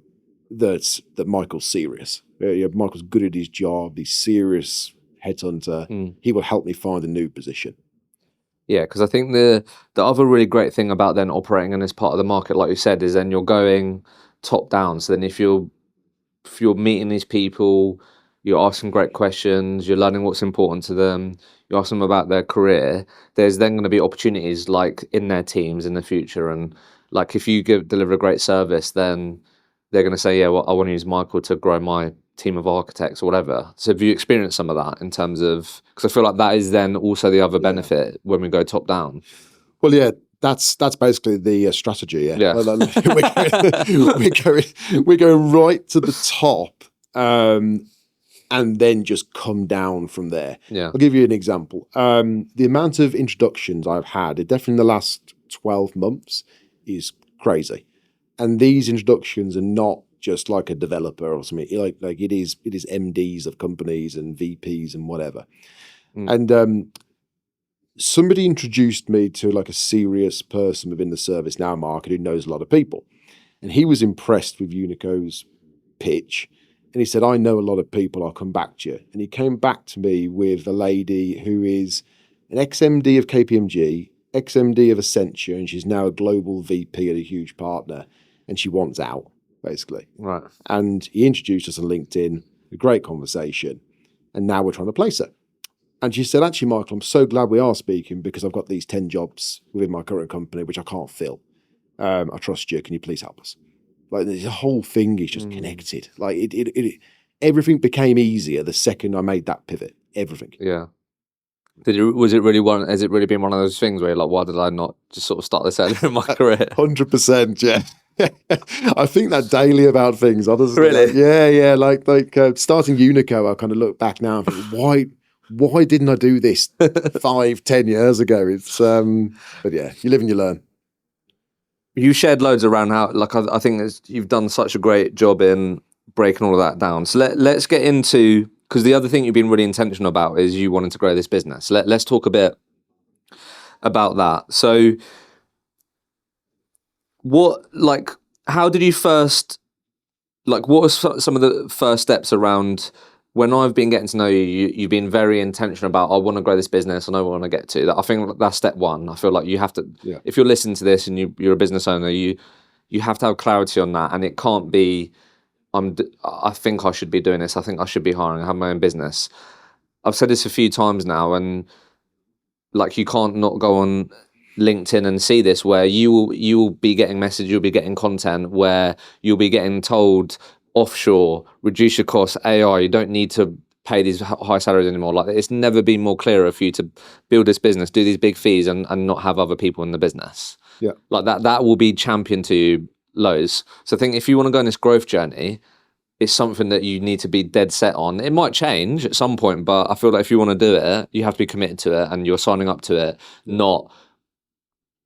that Michael's serious. Michael's good at his job. He's serious headhunter. He will help me find a new position. Yeah, because I think the other really great thing about then operating in this part of the market, like you said, is then you're going top down. So then if you're meeting these people, you're asking great questions, you're learning what's important to them, you ask them about their career, there's then going to be opportunities, like, in their teams in the future. And, like, if you deliver a great service, then they're going to say, yeah, well, I want to use Michael to grow my team of architects or whatever. So have you experienced some of that in terms of, because I feel like that is then also the other benefit when we go top down. Well, yeah, that's basically the strategy. Yeah, Yeah. we're going right to the top, and then just come down from there. Yeah. I'll give you an example. The amount of introductions I've had, definitely in the last 12 months, is crazy. And these introductions are not just like a developer or something. Like it is MDs of companies and VPs and whatever. And somebody introduced me to like a serious person within the ServiceNow market who knows a lot of people. And he was impressed with Unico's pitch. And he said, I know a lot of people, I'll come back to you. And he came back to me with a lady who is an ex-MD of KPMG, ex-MD of Accenture, and she's now a global VP at a huge partner. And she wants out, basically. Right. And he introduced us on LinkedIn, a great conversation. And now we're trying to place her. And she said, actually, Michael, I'm so glad we are speaking because I've got these 10 jobs within my current company, which I can't fill. I trust you. Can you please help us? Like the whole thing is just connected. Like everything became easier the second I made that pivot. Everything. Yeah. Has it really been one of those things where you're like, why did I not just sort of start this earlier in my career? 100%, yeah. I think that daily about things. Honestly. Really? Yeah. Like starting Unico, I kind of look back now and think, why didn't I do this 5-10 years ago? It's but yeah, you live and you learn. You shared loads around how, like, I think you've done such a great job in breaking all of that down. So let's get into, because the other thing you've been really intentional about is you wanting to grow this business. Let's talk a bit about that. So how did you first, like, what was some of the first steps around, when I've been getting to know you, you've been very intentional about, I want to grow this business and I want to get to that. I think that's step one. I feel like you have to, if you're listening to this and you're a business owner, you have to have clarity on that. And it can't be, I think I should be doing this. I think I should be hiring. I have my own business. I've said this a few times now, and like, you can't not go on LinkedIn and see this, where you will be getting messages, you'll be getting content where you'll be getting told, offshore, reduce your costs, AI, you don't need to pay these high salaries anymore. Like, it's never been more clearer for you to build this business, do these big fees and not have other people in the business. Yeah. Like that will be championed to you loads. So I think if you want to go on this growth journey, it's something that you need to be dead set on. It might change at some point, but I feel like if you want to do it, you have to be committed to it and you're signing up to it, not,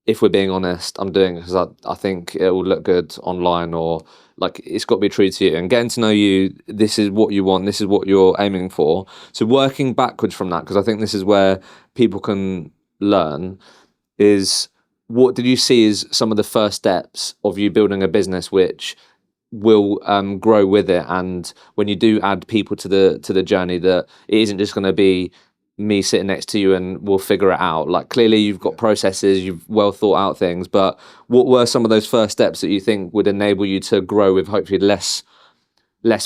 if we're being honest, I'm doing it because I think it will look good online, or like, it's got to be true to you. And getting to know you, this is what you want, this is what you're aiming for. So working backwards from that, because I think this is where people can learn, is what did you see as some of the first steps of you building a business which will grow with it? And when you do add people to the journey, that it isn't just going to be me sitting next to you and we'll figure it out. Like, clearly you've got processes, you've well thought out things, but what were some of those first steps that you think would enable you to grow with hopefully less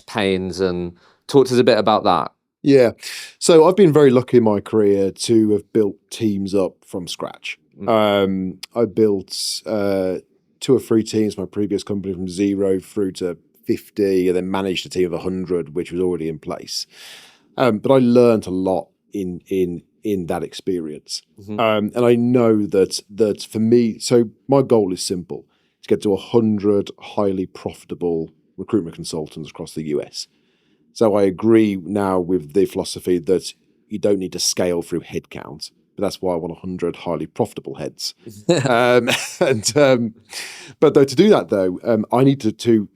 pains? And talk to us a bit about that. Yeah. So I've been very lucky in my career to have built teams up from scratch. I built 2 or 3 teams, my previous company, from 0 through to 50, and then managed a team of 100, which was already in place. But I learned a lot in that experience. And I know that for me, so my goal is simple: to get to 100 highly profitable recruitment consultants across the US. So I agree now with the philosophy that you don't need to scale through headcount, but that's why I want 100 highly profitable heads. But though, to do that though, I need to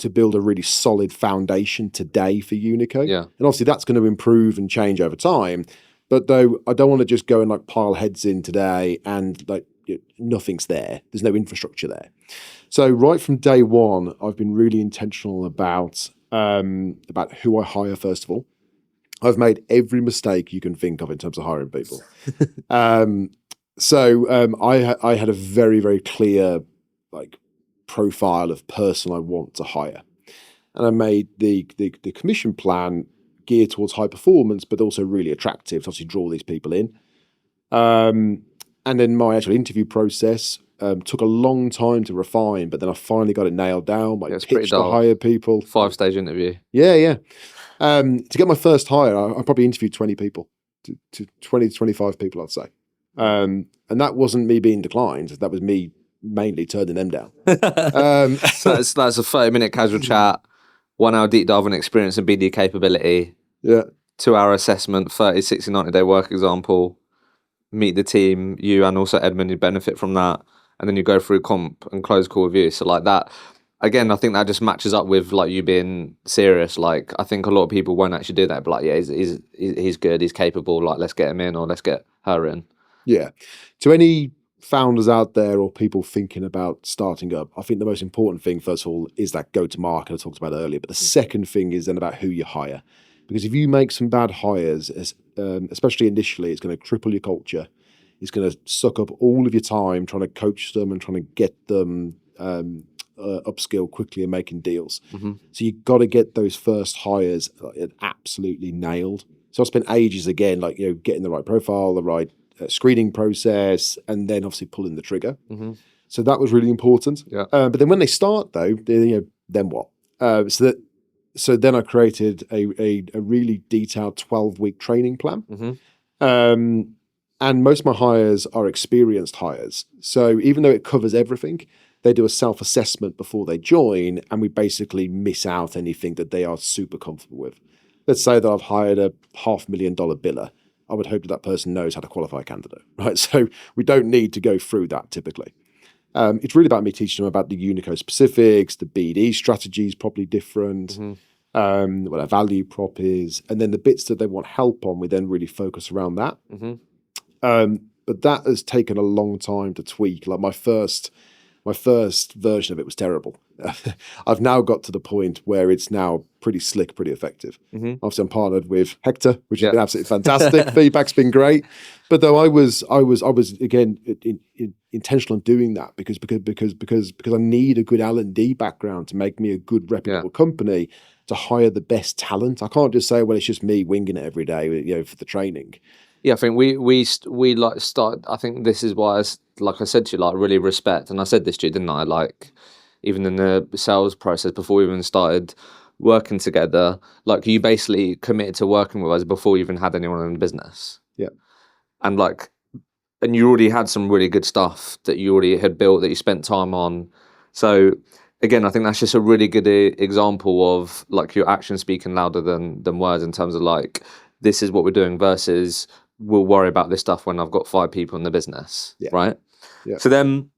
build a really solid foundation today for Unico. Yeah. And obviously that's going to improve and change over time. But though, I don't want to just go and like pile heads in today and like nothing's there. There's no infrastructure there. So right from day one, I've been really intentional about who I hire. First of all, I've made every mistake you can think of in terms of hiring people. So I had a very, very clear like profile of person I want to hire, and I made the commission plan geared towards high performance, but also really attractive to obviously draw these people in. And then my actual interview process took a long time to refine, but then I finally got it nailed down. My it's pretty pitch to dull. hire people. 5-stage interview. Yeah. To get my first hire, I probably interviewed 20 people, to 20 to 25 people, I'd say. And that wasn't me being declined. That was me mainly turning them down. So that's a 30-minute casual chat, 1 hour deep dive on experience and BD capability. Yeah. 2-hour assessment, 30, 60, 90-day work example, meet the team, you and also Edmund, you benefit from that. And then you go through comp and close call review. So like that, again, I think that just matches up with like you being serious. Like I think a lot of people won't actually do that, but like, yeah, he's good, he's capable, like let's get him in or let's get her in. Yeah. To any founders out there or people thinking about starting up, I think the most important thing, first of all, is that go-to-market I talked about earlier. But the second thing is then about who you hire. Because if you make some bad hires, especially initially, it's going to cripple your culture. It's going to suck up all of your time trying to coach them and trying to get them upskill quickly and making deals. So you've got to get those first hires absolutely nailed. So I spent ages again, like, getting the right profile, the right screening process, and then obviously pulling the trigger. So that was really important. Yeah. But then when they start though, then what? So then I created a really detailed 12-week training plan. And most of my hires are experienced hires. So even though it covers everything, they do a self-assessment before they join, and we basically miss out anything that they are super comfortable with. Let's say that I've hired a $500,000 biller. I would hope that person knows how to qualify a candidate, right? So we don't need to go through that typically. It's really about me teaching them about the Unico specifics, the BD strategy is probably different, what our value prop is, and then the bits that they want help on, we then really focus around that. But that has taken a long time to tweak. Like my first version of it was terrible. I've now got to the point where it's now pretty slick, pretty effective. Obviously, I'm partnered with Hector, which has been absolutely fantastic. Feedback's been great. But though I was again intentional in doing that because I need a good L&D background to make me a good reputable company to hire the best talent. I can't just say, well, it's just me winging it every day, for the training. Yeah, I think we like start. I think this is why, like I said to you, like really respect, and I said this to you, didn't I? Like even in the sales process before we even started working together, like you basically committed to working with us before you even had anyone in the business. Yeah, and you already had some really good stuff that you already had built that you spent time on. So again, I think that's just a really good example of like your actions speaking louder than words in terms of like this is what we're doing versus we'll worry about this stuff when I've got 5 people in the business, right? Yeah. So then,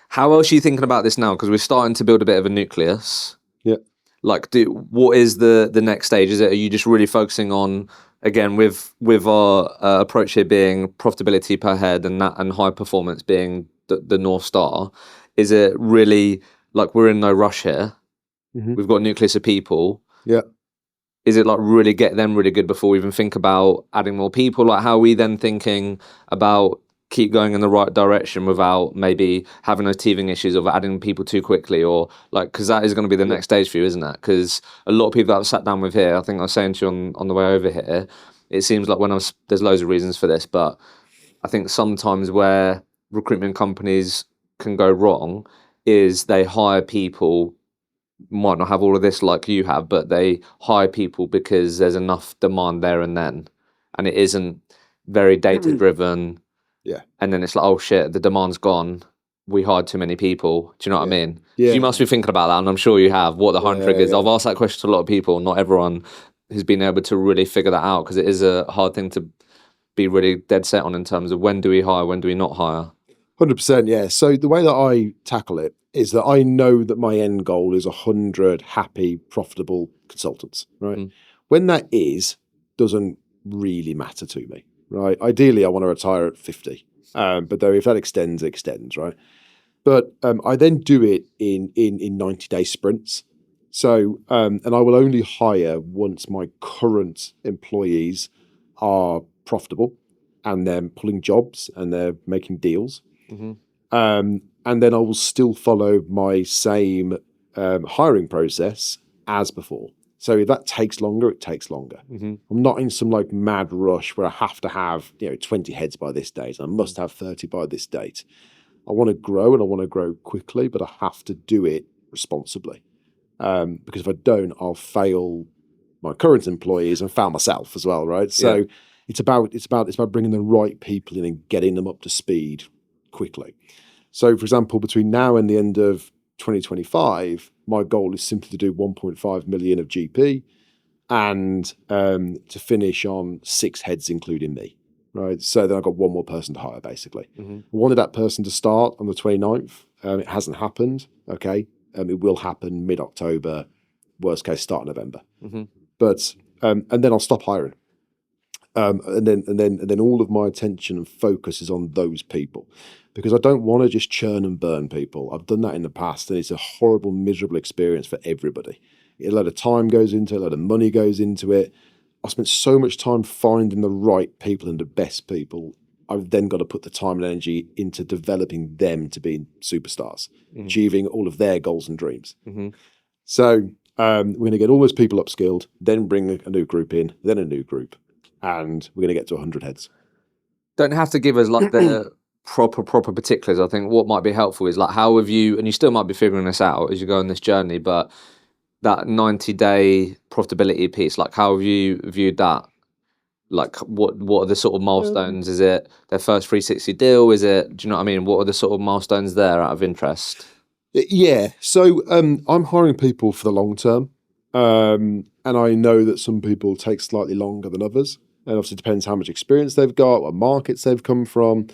how else are you thinking about this now? Because we're starting to build a bit of a nucleus. Yeah. Like, what is the next stage? Are you just really focusing on, again, with our approach here being profitability per head and high performance being the North Star? Is it really like we're in no rush here? We've got a nucleus of people. Yeah. Is it like really get them really good before we even think about adding more people? Like how are we then thinking about keep going in the right direction without maybe having those teething issues of adding people too quickly, or like, because that is going to be the next stage for you, isn't it? Because a lot of people that I've sat down with here, I think I was saying to you on the way over here, it seems like there's loads of reasons for this, but I think sometimes where recruitment companies can go wrong is they hire people, might not have all of this like you have, but they hire people because there's enough demand there and then, and it isn't very data driven. Yeah. And then it's like, oh shit, the demand's gone. We hired too many people. Do you know what I mean? Yeah. You must be thinking about that, and I'm sure you have, what the hiring trigger is. I've asked that question to a lot of people. Not everyone has been able to really figure that out because it is a hard thing to be really dead set on in terms of when do we hire, when do we not hire. 100%, yeah. So the way that I tackle it is that I know that my end goal is 100 happy, profitable consultants, right? When that doesn't really matter to me, right? Ideally, I want to retire at 50. But though if that extends, it extends, right? But I then do it in 90-day sprints. So, and I will only hire once my current employees are profitable and they're pulling jobs and they're making deals. And then I will still follow my same hiring process as before. So if that takes longer, it takes longer. I'm not in some like mad rush where I have to have 20 heads by this date. I must have 30 by this date. I want to grow and I want to grow quickly, but I have to do it responsibly. Because if I don't, I'll fail my current employees and fail myself as well, right? So it's about bringing the right people in and getting them up to speed quickly. So, for example, between now and the end of 2025, my goal is simply to do 1.5 million of GP and to finish on 6 heads, including me, right? So then I've got one more person to hire, basically. I wanted that person to start on the 29th. It hasn't happened, okay? It will happen mid-October, worst case, start November. But, and then I'll stop hiring. And then all of my attention and focus is on those people, because I don't want to just churn and burn people. I've done that in the past, and it's a horrible, miserable experience for everybody. A lot of time goes into it, a lot of money goes into it. I spent so much time finding the right people and the best people. I've then got to put the time and energy into developing them to be superstars, achieving all of their goals and dreams. So we're going to get all those people upskilled, then bring a new group in, then a new group, and we're going to get to 100 heads. Don't have to give us like the proper particulars. I think what might be helpful is like, how have you, and you still might be figuring this out as you go on this journey, but that 90-day profitability piece, like how have you viewed that? Like what are the sort of milestones? Is it their first 360 deal? Is it, do you know what I mean? What are the sort of milestones there out of interest? Yeah. So I'm hiring people for the long term. And I know that some people take slightly longer than others. And obviously it depends how much experience they've got, what markets they've come from.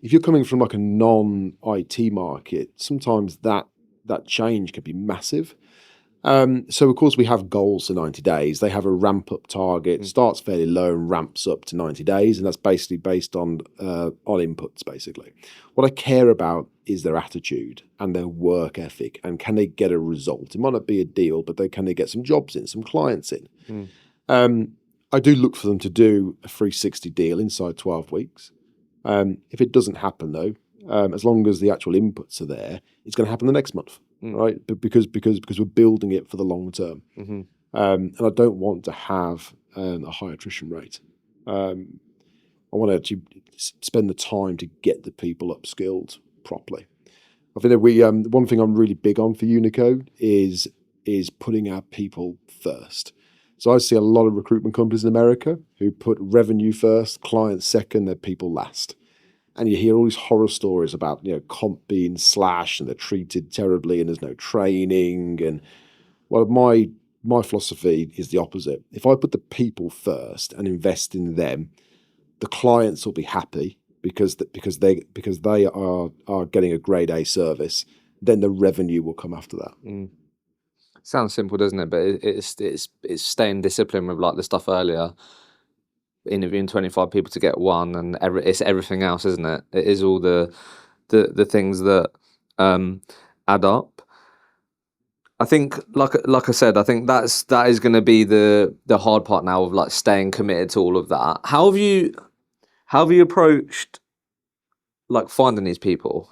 If you're coming from like a non-IT market, sometimes that change can be massive. So of course we have goals for 90 days. They have a ramp up target, starts fairly low and ramps up to 90 days. And that's basically based on inputs, basically. What I care about is their attitude and their work ethic, and can they get a result? It might not be a deal, but can they get some jobs in, some clients in? I do look for them to do a 360 deal inside 12 weeks. If it doesn't happen though, as long as the actual inputs are there, it's going to happen the next month. Right, but because we're building it for the long term, and I don't want to have a high attrition rate. I want to actually spend the time to get the people upskilled properly. I think that one thing I'm really big on for Unico is putting our people first. So I see a lot of recruitment companies in America who put revenue first, clients second, their people last. And you hear all these horror stories about, comp being slashed and they're treated terribly and there's no training. And well, my philosophy is the opposite. If I put the people first and invest in them, the clients will be happy because they are getting a grade A service. Then the revenue will come after that. Sounds simple, doesn't it? But it's staying disciplined with like the stuff earlier. Interviewing 25 people to get one, and it's everything else, isn't it? It is all the things that add up. I think, like I said, I think that is going to be the hard part now of like staying committed to all of that. How have you approached like finding these people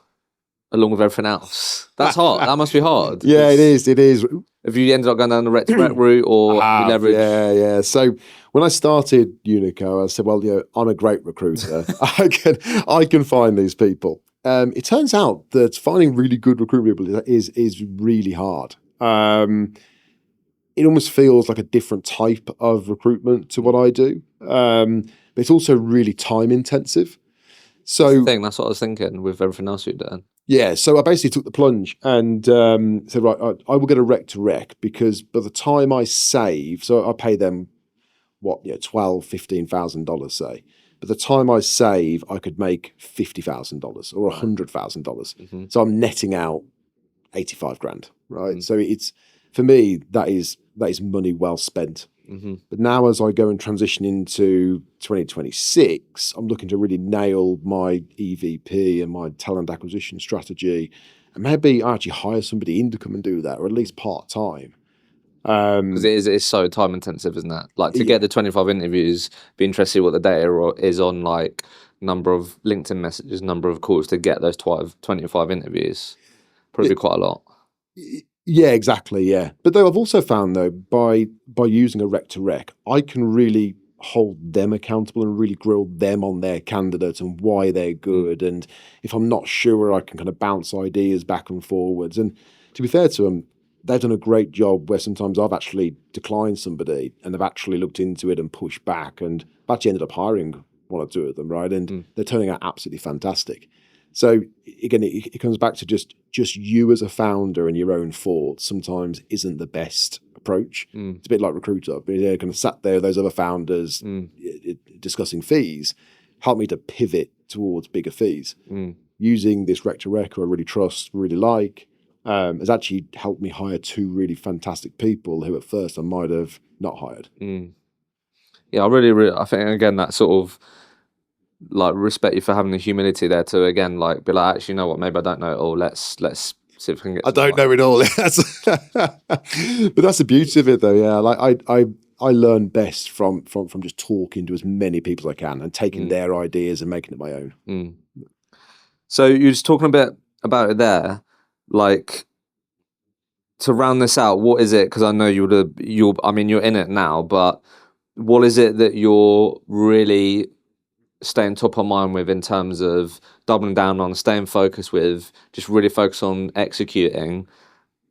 along with everything else? That's hard. That must be hard. Yeah, it is. Have you ended up going down the rec to rec route, or have you leveraged? Yeah. So when I started Unico, I said, well, I'm a great recruiter. I can find these people. It turns out that finding really good recruitment people is really hard. It almost feels like a different type of recruitment to what I do. But it's also really time intensive. So That's what I was thinking with everything else you've done. Yeah, so I basically took the plunge and said, right, I will get a rec to rec, because by the time I save, so I pay them $12,000, $15,000, say. By the time I save, I could make $50,000 or $100,000. So I'm netting out 85 grand, right? So it's, for me, that is money well spent. But now as I go and transition into 2026, I'm looking to really nail my EVP and my talent acquisition strategy, and maybe I actually hire somebody in to come and do that, or at least part-time. Because it's so time intensive, isn't it? Like to get the 25 interviews, be interested to see what the data is on, like number of LinkedIn messages, number of calls to get those 25 interviews. Probably quite a lot. Yeah, exactly. Yeah, but though I've also found though by using a rec to rec, I can really hold them accountable and really grill them on their candidate and why they're good. And if I'm not sure, I can kind of bounce ideas back and forwards. And to be fair to them, they've done a great job where sometimes I've actually declined somebody and they've actually looked into it and pushed back, and I've actually ended up hiring one or two of them, right? And they're turning out absolutely fantastic. So again, it comes back to just you as a founder and your own thoughts sometimes isn't the best approach. It's a bit like Recruiter. They're kind of sat there, those other founders discussing fees, help me to pivot towards bigger fees. Using this rec to rec, who I really trust, really like, has actually helped me hire two really fantastic people who at first I might have not hired. Yeah, I think again that sort of like respect you for having the humility there to again like be like, actually, you know what, maybe I don't know it all. Let's see if we can get. I don't know it all. But that's the beauty of it, though. Yeah, like I learn best from just talking to as many people as I can and taking their ideas and making it my own. So you're just talking a bit about it there, like to round this out. What is it? Because I know you're in it now, but what is it that you're really staying top of mind with in terms of doubling down on, staying focused with, just really focus on executing,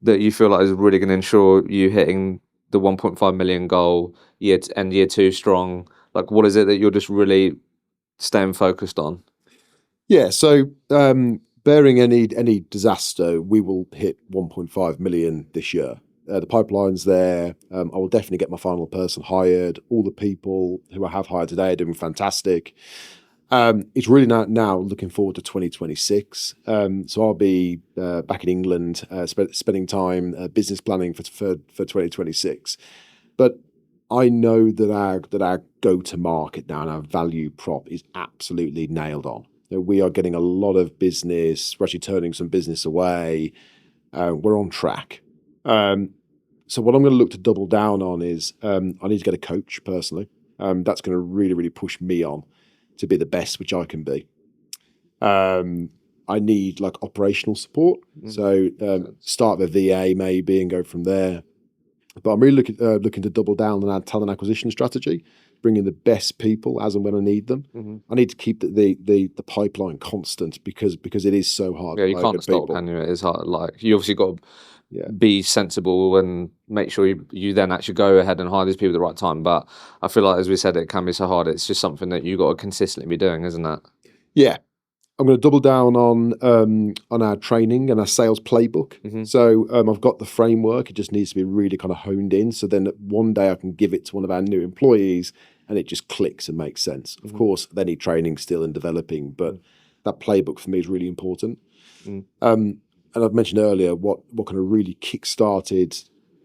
that you feel like is really going to ensure you hitting the 1.5 million goal year two strong? Like, what is it that you're just really staying focused on? Yeah, so bearing any disaster, we will hit 1.5 million this year. The pipeline's there. I will definitely get my final person hired. All the people who I have hired today are doing fantastic. It's really now looking forward to 2026. So I'll be back in England, spending time business planning for 2026. But I know that our go-to-market now and our value prop is absolutely nailed on. We are getting a lot of business. We're actually turning some business away. We're on track. So what I'm going to look to double down on is I need to get a coach personally. That's going to really, really push me on to be the best which I can be. I need like operational support. So start with a VA maybe and go from there. But I'm really looking to double down on our talent acquisition strategy, bring in the best people as and when I need them. I need to keep the pipeline constant because it is so hard. Yeah, you can't stop, can you? It is hard. Like you obviously got to be sensible and make sure you then actually go ahead and hire these people at the right time. But I feel like, as we said, it can be so hard. It's just something that you got to consistently be doing, isn't it? Yeah. I'm going to double down on our training and our sales playbook. So I've got the framework. It just needs to be really kind of honed in. So then one day I can give it to one of our new employees and it just clicks and makes sense. Of course, they need training still and developing, but that playbook for me is really important. And I've mentioned earlier what kind of really kick-started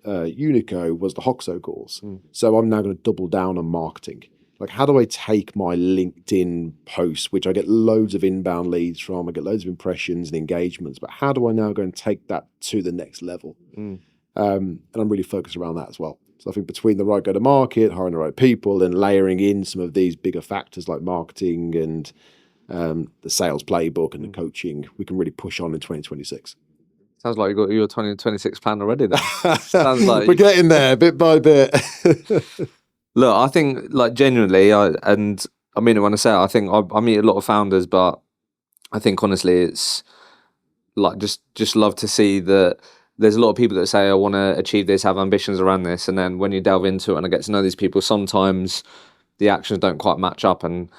Unico was the Hoxo course. So I'm now going to double down on marketing. Like, how do I take my LinkedIn posts, which I get loads of inbound leads from, I get loads of impressions and engagements, but how do I now go and take that to the next level? And I'm really focused around that as well. So I think between the right go-to-market, hiring the right people, and layering in some of these bigger factors like marketing and the sales playbook and the coaching, we can really push on in 2026. Sounds like you got your 2026 plan already then. Sounds like we're getting there bit by bit. Look, I think like genuinely, and I mean it when I say it, I think I meet a lot of founders, but I think honestly it's like just love to see that there's a lot of people that say I want to achieve this, have ambitions around this, and then when you delve into it and I get to know these people, sometimes the actions don't quite match up, and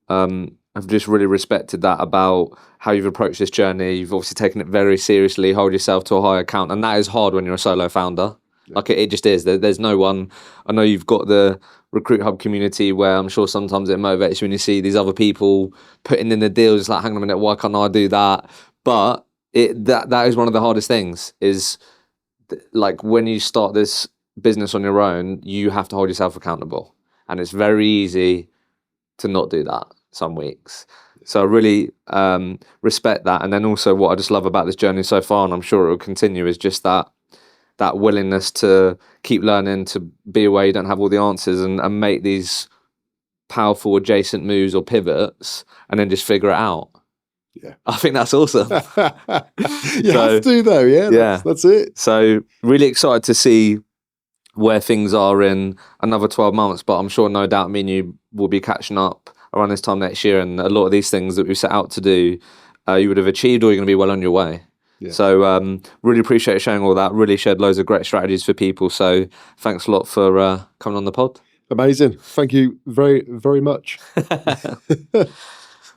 I've just really respected that about how you've approached this journey. You've obviously taken it very seriously, hold yourself to a high account, and that is hard when you're a solo founder. Like it just is. There's no one. I know you've got the Recruit Hub community where I'm sure sometimes it motivates you when you see these other people putting in the deals. It's like, hang on a minute, why can't I do that? But that is one of the hardest things. Is like when you start this business on your own, you have to hold yourself accountable, and it's very easy to not do that some weeks. So I really respect that. And then also what I just love about this journey so far, and I'm sure it will continue, is just that willingness to keep learning, to be aware you don't have all the answers, and make these powerful adjacent moves or pivots and then just figure it out. Yeah. I think that's awesome. You have to though, yeah. That's it. So really excited to see where things are in another 12 months, but I'm sure no doubt me and you will be catching up around this time next year, and a lot of these things that we've set out to do, you would have achieved, or you're going to be well on your way. Yeah. So really appreciate you sharing all that. Really shared loads of great strategies for people. So thanks a lot for coming on the pod. Amazing. Thank you very, very much.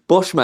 Bosh, mate.